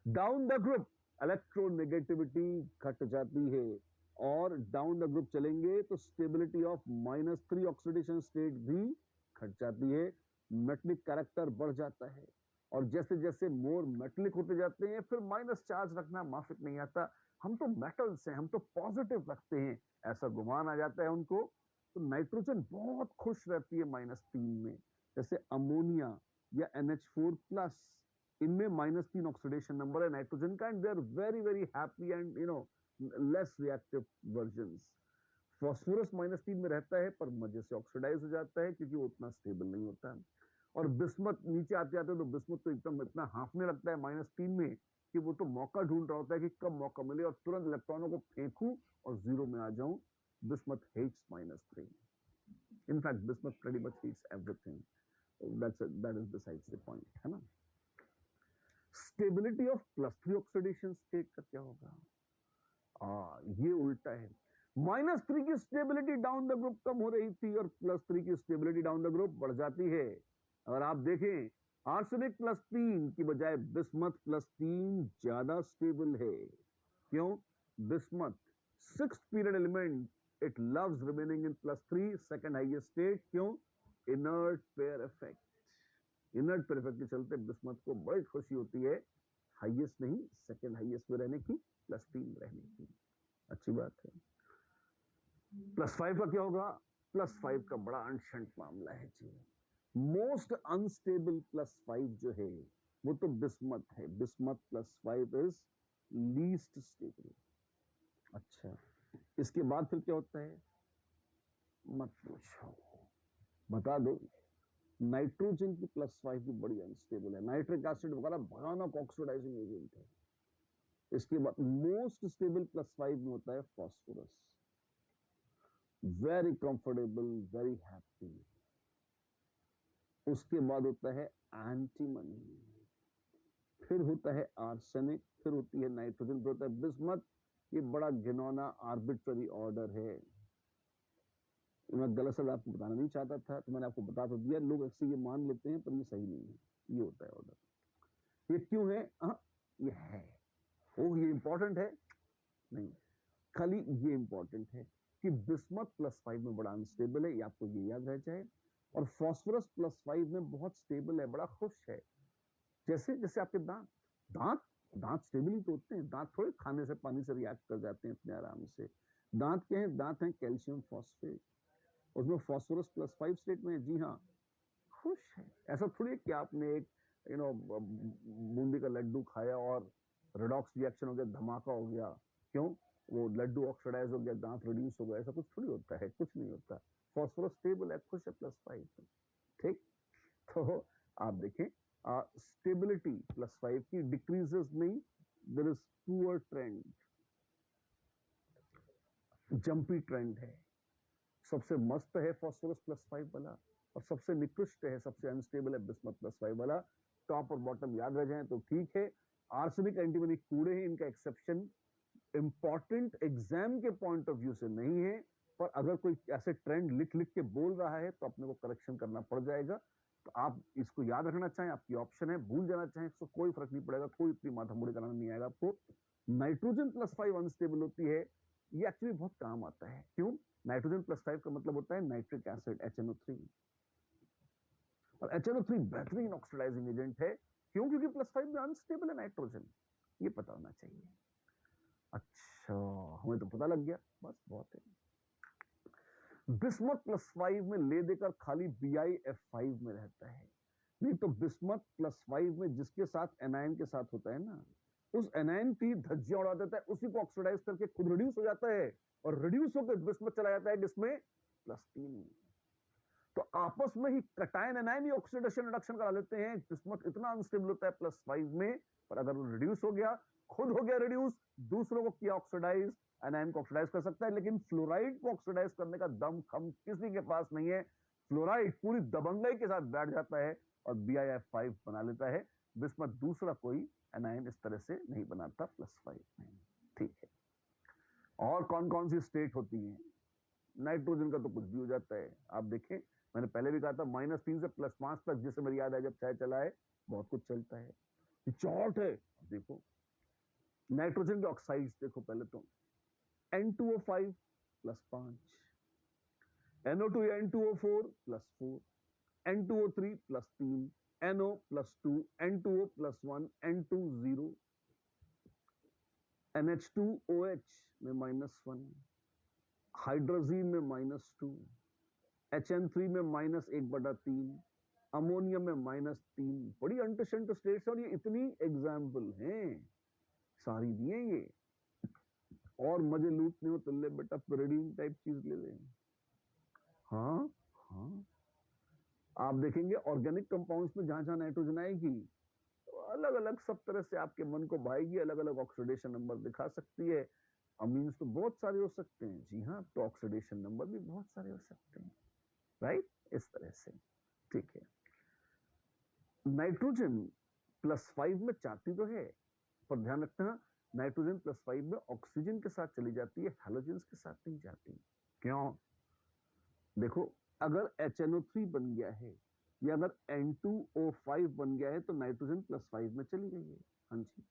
डाउन द ग्रुप इलेक्ट्रोनेगेटिविटी घट जाती है, और डाउन द ग्रुप चलेंगे तो स्टेबिलिटी ऑफ -3 ऑक्सीडेशन स्टेट भी घट जाती है, मेटलिक कैरेक्टर बढ़ जाता है, और जैसे जैसे मोर मेटलिक होते जाते हैं, फिर माइनस चार्ज रखना माफिक नहीं आता। हम तो मेटल्स हैं, हम तो पॉजिटिव रखते हैं, ऐसा गुमान आ जाता है उनको। तो नाइट्रोजन बहुत खुश रहती है -3 में, जैसे अमोनिया या NH4+, इनमें -3 ऑक्सीडेशन नंबर है नाइट्रोजन का, and they are very very happy and less reactive versions. Phosphorus -3 में रहता है पर मजे से ऑक्सीडाइज हो जाता है क्योंकि वो उतना स्टेबल नहीं होता है। और बिस्मत नीचे आते आते तो बिस्मत तो एकदम इतना हाँफने लगता है -3 में कि वो तो मौका ढूंढ रहा होता है कि कब मौका मिले और तुरंत इलेक्ट्रॉनों को फेंकूं और जीरो में आ जाऊं। Bismuth hates -3। In fact, bismuth pretty much hates everything. That is besides the point, है ना। स्टेबिलिटी ऑफ +3 ऑक्सीडेशन स्टेट का क्या होगा? ये उल्टा है। -3 की स्टेबिलिटी डाउन द ग्रुप कम हो रही थी और +3 की स्टेबिलिटी डाउन द ग्रुप बढ़ जाती है। अगर आप देखें, आर्सेनिक +3 की बजाय बिस्मथ +3 ज्यादा स्टेबल है। क्यों? Bismuth 6th period element, it loves remaining in +3 second highest state. क्यों? Inert pair effect. Inert pair effect के चलते बिस्मथ को बड़ी खुशी होती है हाईएस्ट नहीं, सेकंड हाईएस्ट में रहने की, +3 में रहने की। अच्छी बात है। +5 का क्या होगा? +5 का बड़ा अनशंट मामला है जी। मोस्ट अनस्टेबल +5 जो है वो तो बिस्मथ है। Bismuth +5 is least stable. अच्छा, इसके बाद फिर क्या होता है? मत पूछो, बता दो। नाइट्रोजन की +5 भी बड़ी अनस्टेबल है। नाइट्रिक एसिड वगैरह भयानक ऑक्सीडाइजिंग एजेंट है। इसके बाद मोस्ट स्टेबल +5 में होता है phosphorus. Very comfortable, very happy. उसके बाद होता है एंटीमनी, फिर होता है आर्सेनिक, फिर होती है नाइट्रोजन, फिर होता है बिस्मथ। ये बड़ा घिनौना आर्बिट्ररी ऑर्डर है। मैं गलत शब्द आपको बताना नहीं चाहता था तो मैंने आपको बता तो दिया। लोग अक्सर ये मान लेते हैं पर ये सही नहीं है। ये होता है ऑर्डर। ये क्यों है? ये है। ओह, ये इंपॉर्टेंट है? नहीं, खाली ये इंपॉर्टेंट है कि बिस्मथ +5 में बड़ा अनस्टेबल है, ये आपको ये याद रह जाए। और फास्फोरस +5 में बहुत स्टेबल है, बड़ा खुश है। जैसे जैसे आपके दांत दांत दांत स्टेबल ही तो होते हैं। दांत थोड़े खाने से पानी से रिएक्ट कर जाते हैं इतने आराम से। दांत क्या है? दांत है कैल्शियम फॉस्फेट, उसमें फास्फोरस +5 स्टेट में है। जी हाँ, खुश है। ऐसा थोड़ी है कि आपने एक बूंदी का लड्डू खाया और रिडॉक्स रिएक्शन हो गया, धमाका हो गया। क्यों? वो लड्डू ऑक्सीडाइज हो गया, दांत रिड्यूस हो गया। ऐसा कुछ थोड़ी होता है, कुछ नहीं होता। फास्फोरस स्टेबल है, खुश है +5। ठीक, तो आप देखें स्टेबिलिटी +5 की डिक्रीजेस नहीं, there is poor trend, jumpy trend है। सबसे मस्त है फास्फोरस +5 वाला और सबसे निकृष्ट है, सबसे अनस्टेबल है बिस्मथ +5 वाला। टॉप और बॉटम याद रह जाए तो ठीक है। आर्सेनिक एंटीमनी कूड़े हैं, इनका एक्सेप्शन इंपॉर्टेंट एग्जाम के पॉइंट ऑफ व्यू से नहीं है, पर अगर कोई ऐसे ट्रेंड लिख लिख के बोल रहा है तो अपने को करेक्शन करना पड़ जाएगा। तो आप इसको याद रखना चाहें, आपकी ऑप्शन है। भूल जाना चाहें तो कोई फर्क नहीं पड़ेगा, कोई इतनी माथा मुड़ी कराना नहीं आएगा आपको। नाइट्रोजन +5 अनस्टेबल होती है, ये एक्चुअली बहुत काम आता है। क्यों? नाइट्रोजन +5 का मतलब होता है नाइट्रिक एसिड HNO3, और HNO3 बेहतरीन ऑक्सीडाइजिंग एजेंट है। क्यों? क्योंकि +5 में अनस्टेबल है नाइट्रोजन। ये पता होना चाहिए। अच्छा, हमें तो पता लग गया, बस बहुत है। बिस्मथ +5 में ले देकर खाली BiF5 में रहता है। नहीं तो बिस्मथ +5 में जिसके साथ एनायन के साथ होता है ना, उस एनायन की धज्जियां उड़ा देता है, उसी को ऑक्सीडाइज करके खुद रिड्यूस हो जाता है और रिड्यूस होकर बिस्मथ चला जाता है किसमें? +3। तो आपस में ही कटायन एनायन ही ऑक्सीडेशन रिडक्शन करा लेते हैं। बिस्मथ इतना अनस्टेबल होता है +5 में, पर अगर वो रिड्यूस हो गया, खुद हो गया रिड्यूस, दूसरों को किया ऑक्सीडाइज, एनायन को ऑक्सीडाइज कर सकता है। लेकिन फ्लोराइड को ऑक्सीडाइज करने का दम खम किसी के पास नहीं है। फ्लोराइड पूरी दबंगई के साथ बैठ जाता है और BiF5 बना लेता है। बिस्मथ दूसरा कोई एनायन इस तरह से नहीं बनाता +5 में। ठीक है, और कौन कौन सी स्टेट होती है? नाइट्रोजन का तो कुछ भी हो जाता है। आप देखें, मैंने पहले भी कहा था -3 से +5 तक, जिसे मेरी याद है जब चाय चला है, बहुत कुछ चलता है। चार्ट है, देखो नाइट्रोजन के ऑक्साइड्स देखो पहले तो। N2O5 +5, NO2 या N2O4 +4, N2O3 +3, NO +2, N2O +1, N2 0, NH2OH में -1, हाइड्रोजीन में -2, HN3 में -1/3, अमोनियम में -3, बड़ी अंटशंट स्टेट्स, और ये इतनी एग्जाम्पल हैं, सारी दिए ये। और मजे लूटने हो तो ले बेटा पिरिडीन टाइप चीज ले लें। हाँ हाँ, आप देखेंगे ऑर्गेनिक कंपाउंड्स में जहां जहां नाइट्रोजन आएगी तो अलग अलग सब तरह से आपके मन को भाएगी, अलग अलग ऑक्सीडेशन नंबर दिखा सकती है। अमीन्स तो बहुत सारे हो सकते हैं, जी हाँ, तो ऑक्सीडेशन नंबर भी बहुत सारे हो सकते हैं, राइट, इस तरह से। ठीक है, नाइट्रोजन +5 में जाती तो है, पर ध्यान रखना नाइट्रोजन +5 में ऑक्सीजन के साथ चली जाती है, हैलोजेंस के साथ नहीं जाती। क्यों? देखो, अगर HNO3 बन गया है या अगर N2O5 बन गया है तो नाइट्रोजन +5 में चली गई है। हाँ जी,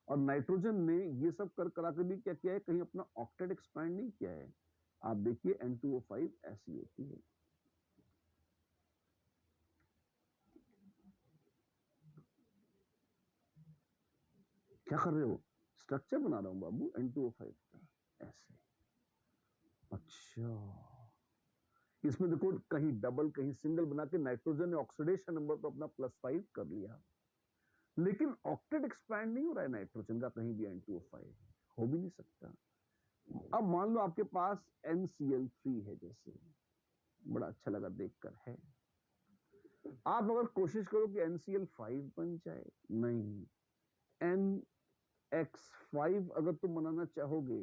और नाइट्रोजन ने ये सब कर करा के भी क्या किया है, कहीं अपना ऑक्टेट एक्सपैंड नहीं किया है। आप देखिए N2O5 ऐसी होती है। क्या कर रहे हो? स्ट्रक्चर बना रहा हूं बाबू N2O5 का, ऐसे। अच्छा, इसमें देखो कहीं डबल कहीं सिंगल बना के नाइट्रोजन ने ऑक्सीडेशन नंबर तो अपना +5 कर लिया, लेकिन ऑक्टेट एक्सपैंड नहीं हो रहा है नाइट्रोजन का कहीं भी N2O5, हो भी नहीं सकता। अब मान लो आपके पास NCl3 है, जैसे बड़ा अच्छा लगा देखकर है, आप अगर कोशिश करो कि NCl5 बन जाए, नहीं, NX5 अगर तुम बनाना चाहोगे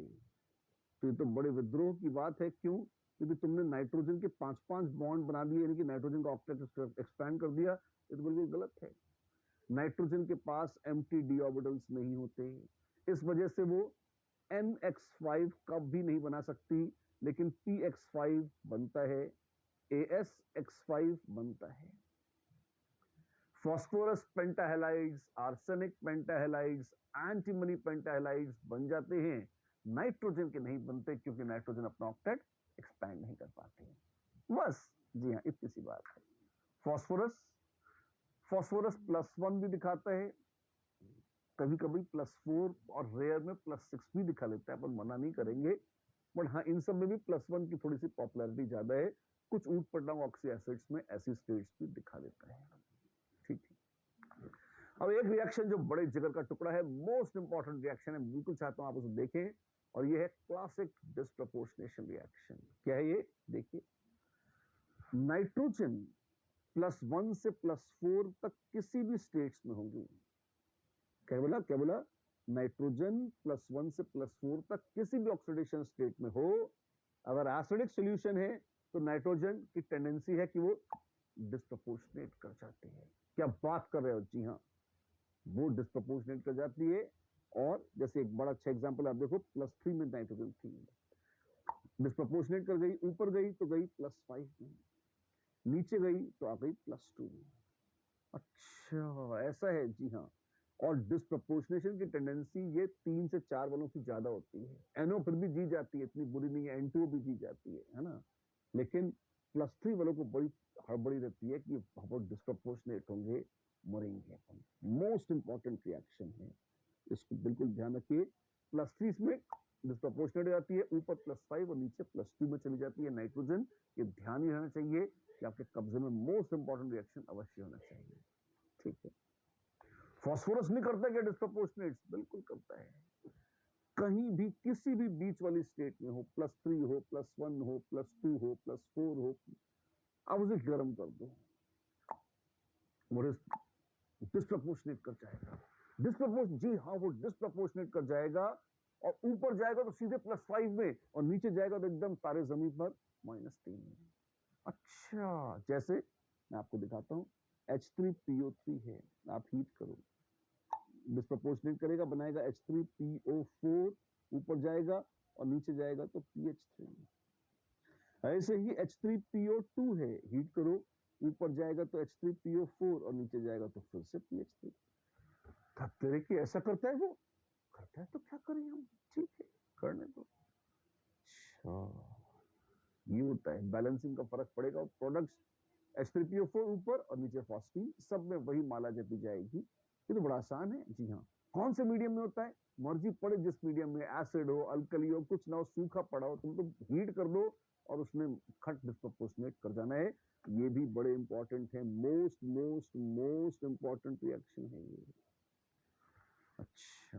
तो ये तो बड़े विद्रोह की बात है। क्यों? क्योंकि तुमने नाइट्रोजन के 5-5 बॉन्ड बना दिए, यानी कि नाइट्रोजन का ऑक्टेट एक्सपैंड कर दिया, ये तो बिल्कुल गलत है। नाइट्रोजन के पास एम्प्टी डी ऑर्बिटल्स नहीं होते, इस वजह से वो NX5 कब भी नहीं बना सकती, लेकिन PX5 बनता है, AsX5 बनता है। फॉस्फोरस पेंटाहेलाइड्स, आर्सेनिक पेंटाहेलाइड्स, एंटीमनी पेंटाहेलाइड्स बन जाते हैं, नाइट्रोजन के नहीं बनते, क्योंकि नाइट्रोजन अपना ऑक्टेट एक्सपैंड नहीं कर पाते हैं। बस, जी हाँ, इतनी सी बात है। फॉस्फोरस फॉस्फोरस +1 भी दिखाता है, कभी कभी +4, और रेयर में +6 भी दिखा लेता है, अपन मना नहीं करेंगे, बट हाँ, इन सब में भी +1 की थोड़ी सी पॉपुलैरिटी ज्यादा है। कुछ ऊट पटांग ऑक्सी एसिड्स में ऐसी स्टेट्स भी दिखा देता है। ठीक है, अब एक रिएक्शन जो बड़े जिगर का टुकड़ा है, मोस्ट इंपॉर्टेंट रिएक्शन है, बिल्कुल चाहता हूं आप उसे देखें, और ये है क्लासिक डिस्प्रपोर्शनेशन रिएक्शन। क्या है ये? देखिए, नाइट्रोजन +1 से +4 तक किसी भी स्टेट्स में होंगी। क्या बोला, क्या बोला? नाइट्रोजन +1 से +4 तक किसी भी ऑक्सीडेशन स्टेट में हो, अगर एसिडिक सॉल्यूशन है तो नाइट्रोजन की टेंडेंसी है कि वो डिस्प्रपोर्शनेट कर जाती है। क्या बात कर रहे हो? जी हाँ, वो डिस्प्रपोर्शनेट कर जाती है। और जैसे एक बड़ा अच्छा एग्जांपल आप देखो, +3 में नाइट्रोजन थी, डिस्प्रपोर्शनेट कर गई, ऊपर गई तो गई +5 में, नीचे गई तो आ गई +2 में। अच्छा, ऐसा है, जी हाँ। और डिस्प्रपोर्शनेशन की टेंडेंसी ये 3 से 4 वालों की ज्यादा होती है। NO फिर भी जी जाती है, इतनी बुरी नहीं है, N2 भी जी जाती है ना, लेकिन +3 वालों को बड़ी हड़बड़ी रहती है कि बहुत डिस्प्रपोर्शनेट होंगे, मरेंगे अपन। मोस्ट इंपॉर्टेंट रिएक्शन है, इसको बिल्कुल ध्यान रखिए। +3 में डिस्प्रपोर्शनेट हो जाती है, ऊपर +5 और नीचे +2 में चली जाती है नाइट्रोजन। ये ध्यान ही रहना चाहिए कि आपके कब्जे में मोस्ट इंपॉर्टेंट रिएक्शन अवश्य होना चाहिए। ठीक है, फॉस्फोरस नहीं करता क्या डिस्प्रपोर्शनेट? बिल्कुल करता है। कहीं भी किसी भी बीच वाली स्टेट में हो, +3 हो, +1 हो, +2 हो, +4 हो, आप उसे गर्म कर दो, वो डिस्प्रपोर्शनेट कर जाएगा। जी हाँ, वो डिस्प्रपोर्शनेट कर जाएगा, और ऊपर जाएगा तो सीधे +5 में, और नीचे जाएगा तो एकदम तारे जमीन पर -3 में। अच्छा, जैसे मैं आपको दिखाता हूं, H3PO3 है, आप हीट करो, डिस्प्रपोर्शनेट करेगा, बनाएगा H3PO4, ऊपर जाएगा और नीचे जाएगा तो PH3। ऐसे ही H3PO2 है, हीट करो, ऊपर जाएगा तो H3PO4 और नीचे जाएगा तो फिर से PH3। तेरे की ऐसा करता है, वो करता है तो क्या करें हम, ठीक है, करने दो। अच्छा, ये होता है, बैलेंसिंग का फर्क पड़ेगा, प्रोडक्ट्स H3PO4 ऊपर और नीचे फॉस्फीन, सब में वही माला जपी जाएगी। ये तो बड़ा आसान है, जी हाँ। कौन से मीडियम में होता है? मर्जी पड़े जिस मीडियम में, एसिड हो, अल्कली हो, कुछ ना हो, सूखा पड़ा हो, तुम तो हीट कर दो, और उसने खट डिस्प्रोपोर्शनेट कर जाना है। ये भी बड़े इंपॉर्टेंट है, most most most important reaction है ये। अच्छा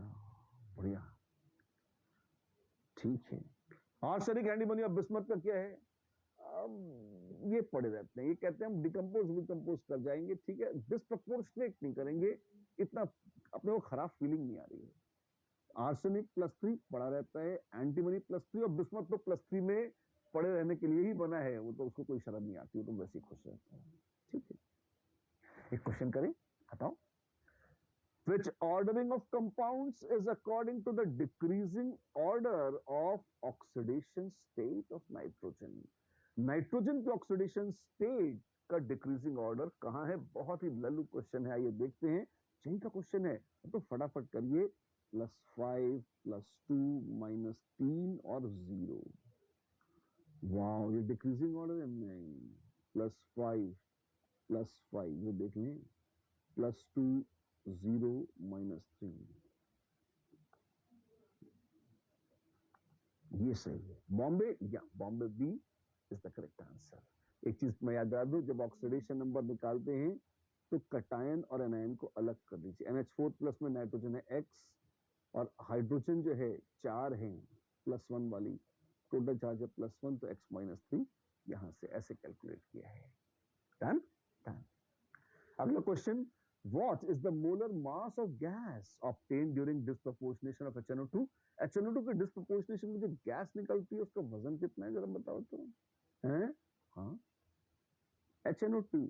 बढ़िया, ठीक है। आर्सेनिक एंटीमनी और बिस्मथ का क्या है? अब ये पड़े रहते हैं, ये कहते हैं हम डिकम्पोज विकम्पोज कर जाएंगे, ठीक है, डिस्प्रपोर्शनेट नहीं करेंगे, इतना अपने को खराब फीलिंग नहीं आ रही है। आर्सेनिक +3 पड़ा रहता है, एंटीमनी +3, और बिस्मथ तो +3 में पड़े रहने के लिए ही बना है, वो तो उसको कोई शर्म नहीं आती, वो तो वैसे ही खुश रहता है। ठीक है, एक क्वेश्चन करें, बताओ। Which ordering of compounds is according to the decreasing order of oxidation state of nitrogen? Nitrogen के ऑक्सीडेशन स्टेट का डिक्रीजिंग ऑर्डर कहां है? बहुत ही लल्लू क्वेश्चन है, आइए देखते हैं। यही का क्वेश्चन है तो फटाफट करिए। +5 +2 -3 और 0। वाह, ये डिक्रीजिंग ऑर्डर है। नहीं, +5 +5 ये देख लें, +2 0 -3, ये सही है। बॉम्बे, या Bombay B is the correct answer. एक चीज मैं याद दिला दूं, जब ऑक्सीडेशन नंबर निकालते हैं तो कटायन और एनायन को अलग कर दीजिए। NH4+ में नाइट्रोजन है X, और हाइड्रोजन जो है 4 है +1 वाली, टोटल चार्ज है +1, तो X -3 यहां से ऐसे कैलकुलेट किया है। Done done. अगला question, what is the molar mass of gas obtained during disproportionation of HNO2? HNO2 के डिस्प्रोपोर्शनेशन में जो गैस निकलती है उसका वजन कितना है, जरा बताओ तो। हैं? हाँ, HNO2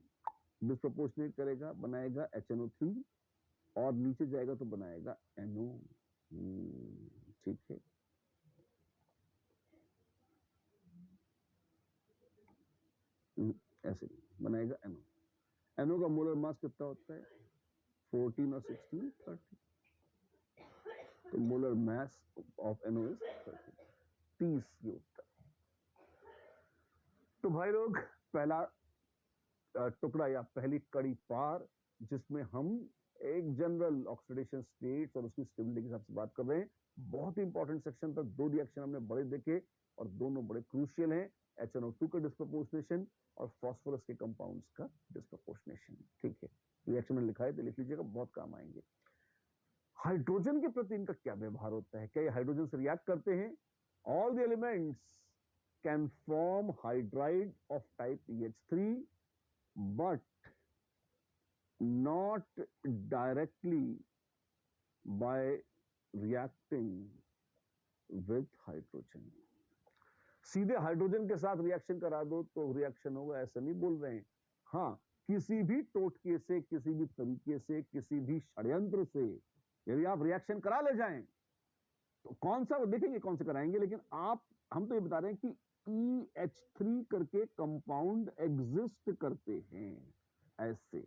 डिस्प्रोपोर्शनेट करेगा, बनाएगा HNO3, और नीचे जाएगा तो बनाएगा NO। ठीक है, ऐसे बनाएगा NO। NO का मोलर मास कितना होता है? 14 और 16 30, तो molar mass of NO is 30 ये उत्तर है। तो भाई लोग, पहला टुकड़ा या पहली कड़ी पार, जिसमें हम एक जनरल ऑक्सीडेशन स्टेट्स और उसकी स्टेबिलिटी के हिसाब से बात कर रहे हैं। बहुत ही इंपॉर्टेंट सेक्शन था, 2 रिएक्शन हमने बड़े देखे और दोनों बड़े क्रूशियल हैं। HNO2 का डिस्प्रोपोर्शनेशन और फास्फोरस के कंपाउंड्स का डिस्प्रोपोर्शनेशन। ठीक है, रिएक्शन में लिखा है तो लिख लीजिएगा, बहुत काम आएंगे। हाइड्रोजन के प्रति इनका क्या व्यवहार होता है? क्या ये हाइड्रोजन से रिएक्ट करते हैं? All the elements can form hydride of type EH3, but not directly by reacting with hydrogen। सीधे हाइड्रोजन के साथ रिएक्शन करा दो तो रिएक्शन होगा, ऐसा नहीं बोल रहे हैं। हाँ, किसी भी टोटके से, किसी भी तरीके से, किसी भी षड्यंत्र से यदि आप रिएक्शन करा ले जाएं तो कौन सा, वो देखेंगे कौन सा कराएंगे, लेकिन हम तो ये बता रहे हैं कि EH3 करके कंपाउंड एग्जिस्ट करते हैं ऐसे,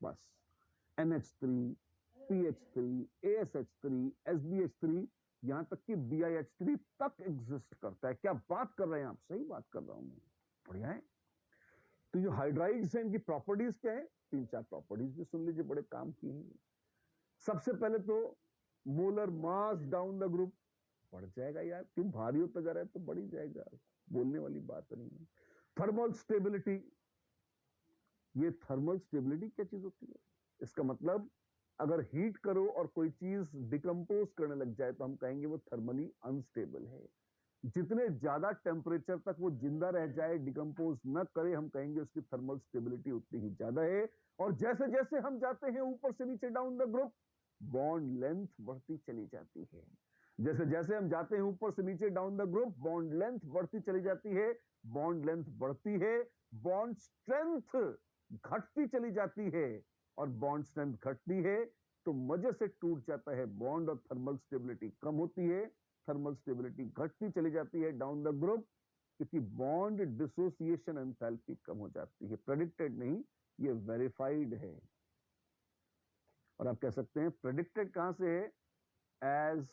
बस। NH3, PH3, ASH3, SBH3, यहां तक कि BiH3 तक एग्जिस्ट करता है। क्या बात कर रहे हैं आप? सही बात कर रहा हूं मैं, बढ़िया है। तो जो हाइड्राइड्स हैं, इनकी प्रॉपर्टीज क्या है? 3-4 प्रॉपर्टीज भी सुन लीजिए, बड़े काम की है। सबसे पहले तो molar mass down the group बढ़ जाएगा यार, क्यों भारी होता जा रहा है तो बढ़ ही जाएगा, बोलने वाली बात नहीं है। थर्मल स्टेबिलिटी, ये थर्मल स्टेबिलिटी क्या चीज होती है? इसका मतलब अगर हीट करो और कोई चीज डिकम्पोज करने लग जाए तो हम कहेंगे वो थर्मली अनस्टेबल है। जितने ज्यादा टेम्परेचर तक वो जिंदा रह जाए, डिकम्पोज न करे, हम कहेंगे उसकी थर्मल स्टेबिलिटी उतनी ही ज्यादा है। और जैसे जैसे हम जाते हैं ऊपर से नीचे down the group, bond length बढ़ती चली जाती है। जैसे जैसे हम जाते हैं ऊपर से नीचे down the group, bond length बढ़ती चली जाती है। बॉन्ड लेंथ बढ़ती है, बॉन्ड स्ट्रेंथ घटती चली जाती है, और बॉन्ड स्ट्रेंथ घटती है तो मजे से टूट जाता है बॉन्ड, और थर्मल स्टेबिलिटी कम होती है, थर्मल स्टेबिलिटी घटती चली जाती है डाउन द ग्रुप, क्योंकि बॉन्ड डिसोसिएशन एंथैल्पी कम हो जाती है। प्रेडिक्टेड नहीं, ये वेरीफाइड है। और आप कह सकते हैं प्रेडिक्टेड कहां से है? As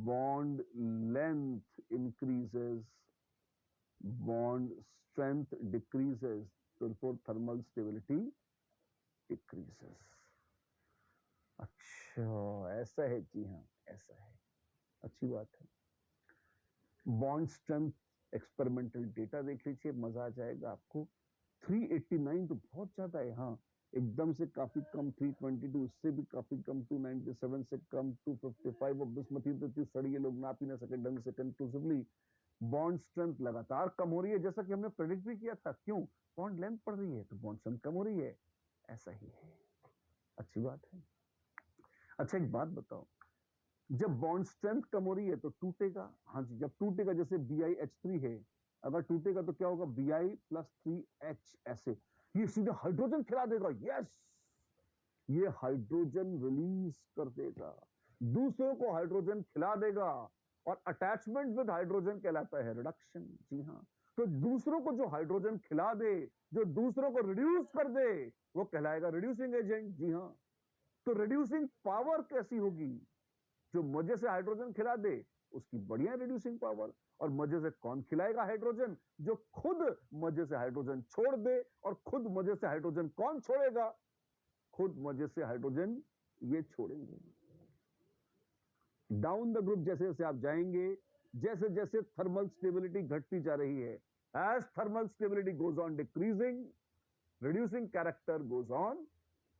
bond length increases, bond strength decreases, therefore thermal stability decreases। अच्छा, ऐसा है? जी हाँ, ऐसा है, अच्छी बात है। बॉन्ड स्ट्रेंथ एक्सपेरिमेंटल डेटा देख लीजिए, मजा आ जाएगा आपको। 389 तो बहुत ज्यादा है, हाँ एकदम से काफी कम 322, उससे भी काफी कम 297 से कम 255। और बिस्मथी तो इतनी सड़ी लोग नाप ही ना सके ढंग से कंक्लूसिवली। बॉन्ड स्ट्रेंथ लगातार कम हो रही है, जैसा कि हमने प्रेडिक्ट भी किया था। क्यों? बॉन्ड लेंथ बढ़ रही है तो बॉन्ड स्ट्रेंथ कम हो रही है, ऐसा ही है। अच्छी बात है। अच्छा एक बात बताओ, जब बॉन्ड स्ट्रेंथ कम हो रही है तो टूटेगा। हाँ जी, जब टूटेगा जैसे BiH3 है, अगर टूटेगा तो क्या होगा, Bi+3H ऐसे, ये सीधे हाइड्रोजन खिला देगा। यस, ये हाइड्रोजन रिलीज कर देगा, दूसरों को हाइड्रोजन खिला देगा। और अटैचमेंट विद हाइड्रोजन कहलाता है रिडक्शन। जी हाँ, तो दूसरों को जो हाइड्रोजन खिला दे, जो दूसरों को रिड्यूस कर दे, वो कहलाएगा रिड्यूसिंग एजेंट। जी हाँ, तो रिड्यूसिंग पावर कैसी होगी? जो मजे से हाइड्रोजन खिला दे उसकी बढ़िया रिड्यूसिंग पावर। और मजे से कौन खिलाएगा हाइड्रोजन? जो खुद मजे से हाइड्रोजन छोड़ दे। और खुद मजे से हाइड्रोजन कौन छोड़ेगा? खुद मजे से हाइड्रोजन ये छोड़ेंगे। डाउन द ग्रुप जैसे जैसे आप जाएंगे, जैसे जैसे थर्मल स्टेबिलिटी घटती जा रही है, as thermal stability goes on decreasing, reducing character goes on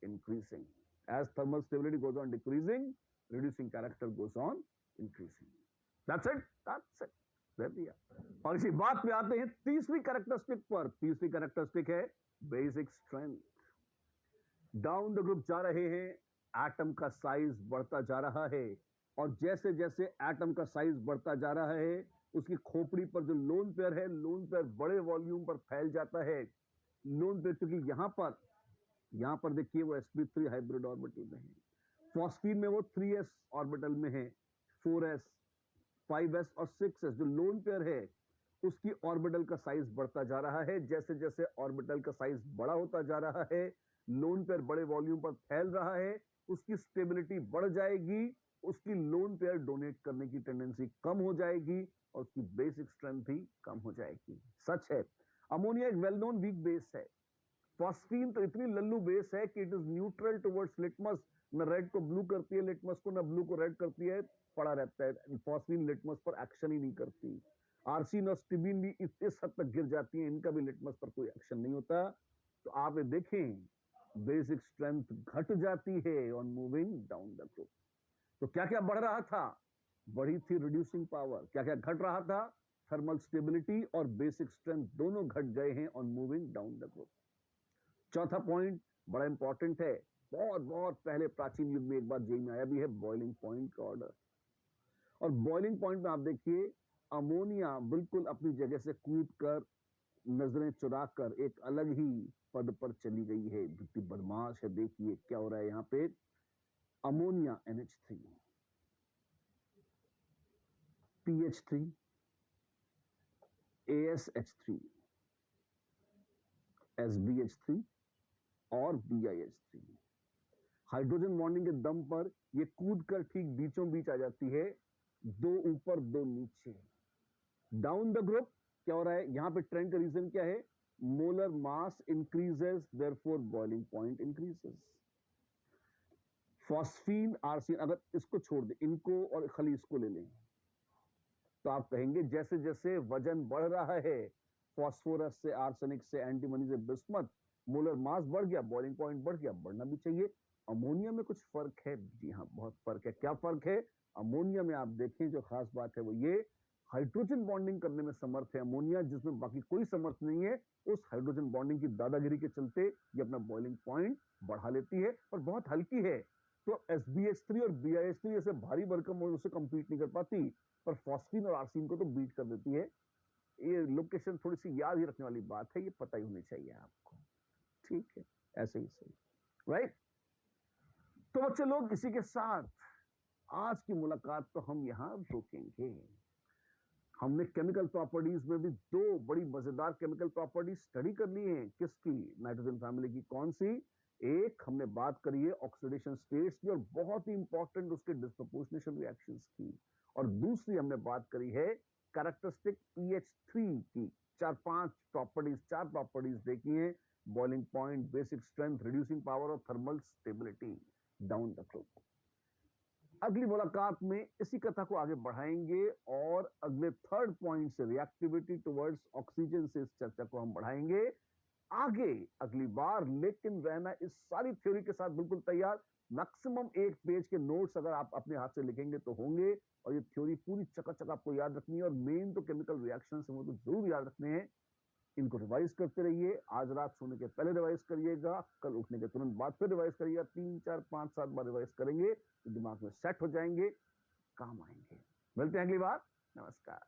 increasing. As thermal stability goes on decreasing, reducing character goes on increasing. That's it. That's it. और इसी बात पे आते हैं तीसरी कैरेक्टरिस्टिक पर। तीसरी कैरेक्टरिस्टिक है basic strength. Down the group जा रहे हैं, एटम का साइज बढ़ता जा रहा है। और जैसे जैसे एटम का साइज बढ़ता जा रहा है, उसकी खोपड़ी पर जो लोन पेयर है, लोन पेयर बड़े वॉल्यूम पर फैल जाता है। लोन पेयर क्योंकि यहां पर देखिए वो sp3 हाइब्रिड ऑर्बिटल में है, फॉस्फीन में वो 3s ऑर्बिटल में है, 4s, 5s और 6s जो लोन पेयर है, उसकी ऑर्बिटल का साइज बढ़ता जा रहा है। जैसे जैसे ऑर्बिटल का साइज बड़ा होता जा रहा है, लोन पेयर बड़े वॉल्यूम पर फैल रहा है, उसकी स्टेबिलिटी बढ़ जाएगी, उसकी लोन पेयर डोनेट करने की टेंडेंसी कम हो जाएगी और उसकी बेसिक स्ट्रेंथ भी कम हो जाएगी। सच है, अमोनिया एक वेल नोन वीक बेस है। फॉस्फीन तो इतनी लल्लू बेस है कि it is neutral towards litmus, न रेड को ब्लू करती है लिटमस को, न ब्लू को रेड करती है, पड़ा रहता है। फॉस्फीन लिटमस पर एक्शन ही नहीं करती। आर्सिन और स्टिबीन भी इस हद तक गिर जाती है, इनका भी लिटमस पर कोई एक्शन नहीं होता। तो आप ये देखें, बेसिक स्ट्रेंथ घट जाती है on moving down the group. तो क्या क्या बढ़ रहा था? बढ़ी थी रिड्यूसिंग पावर। क्या क्या घट रहा था? थर्मल स्टेबिलिटी और बेसिक स्ट्रेंथ दोनों घट गए हैं on moving down the group. चौथा पॉइंट बड़ा इंपॉर्टेंट है, बहुत बहुत पहले प्राचीन युग में एक बार जेई में आया भी है, बॉइलिंग पॉइंट का ऑर्डर। और बॉइलिंग पॉइंट में आप देखिए, अमोनिया बिल्कुल अपनी जगह से कूद कर, नजरें चुरा कर एक अलग ही पद पर चली गई है। कितनी बदमाश है, देखिए क्या हो रहा है यहाँ पे। Ammonia NH3, PH3, ASH3, SBH3 और BiH3। हाइड्रोजन बॉन्डिंग के दम पर ये कूद कर ठीक बीचों बीच आ जाती है, दो ऊपर दो नीचे। डाउन द ग्रुप क्या हो रहा है? यहां पे ट्रेंड का रीजन क्या है? Molar mass increases, therefore boiling point increases. Phosphine, arsine, अगर इसको छोड़ दे, इनको और खाली इसको ले लें, तो आप कहेंगे जैसे जैसे वजन बढ़ रहा है, फॉस्फोरस से, आर्सेनिक से, एंटीमनी से बिस्मथ, मोलर मास बढ़ गया, बॉइलिंग पॉइंट बढ़ गया, बढ़ना भी चाहिए। अमोनिया में कुछ फर्क है। जी हाँ, बहुत फर्क है। क्या फर्क है? अमोनिया में आप देखें, जो खास बात है वो ये, हाइड्रोजन बॉन्डिंग करने में समर्थ है अमोनिया, जिसमें बाकी कोई समर्थ नहीं है। उस हाइड्रोजन बॉन्डिंग की दादागिरी के चलते ये अपना बॉइलिंग पॉइंट बढ़ा लेती है और बहुत हल्की है। तो SBH3 और BiH3 ऐसे भारी भरकम उससे कंपीट नहीं कर पाती, पर फॉस्फीन और आर्सिन को तो बीट कर देती है। ये लोकेशन थोड़ी सी याद ही रखने वाली बात है, ये पता ही होनी चाहिए आपको। ठीक है, ऐसे ही सही, राइट। तो बच्चे लोग, इसी के साथ आज की मुलाकात तो हम यहां रोकेंगे। हमने केमिकल प्रॉपर्टीज में भी दो बड़ी मजेदार केमिकल प्रॉपर्टीज स्टडी कर ली हैं। किसकी? नाइट्रोजन फैमिली की। कौन सी? एक हमने बात करी है ऑक्सीडेशन स्टेट्स की, और बहुत ही इंपॉर्टेंट उसके डिस्प्रपोर्शनेशन रिएक्शंस की। और दूसरी हमने बात करी है कैरेक्टरिस्टिक PH3 की। चार प्रॉपर्टीज देखी हैं, boiling point, basic strength, reducing power और thermal stability down the group. अगली मुलाकात में इसी कथा को आगे बढ़ाएंगे और अगले थर्ड पॉइंट से रिएक्टिविटी टुवर्ड्स ऑक्सीजन से इस चर्चा को हम बढ़ाएंगे आगे अगली बार। लेकिन रहना इस सारी थ्योरी के साथ बिल्कुल तैयार। मैक्सिमम एक पेज के नोट्स अगर आप अपने हाथ से लिखेंगे तो होंगे, और ये थ्योरी पूरी चकाचक आपको याद रखनी है। और मेन तो केमिकल रिएक्शन है वो तो जरूर याद रखने हैं। इनको रिवाइज करते रहिए। आज रात सोने के पहले रिवाइज करिएगा, कल उठने के तुरंत बाद फिर रिवाइज करिएगा। 3 4 5 7 बार रिवाइज करेंगे तो दिमाग में सेट हो जाएंगे, काम आएंगे। मिलते हैं अगली बार। नमस्कार।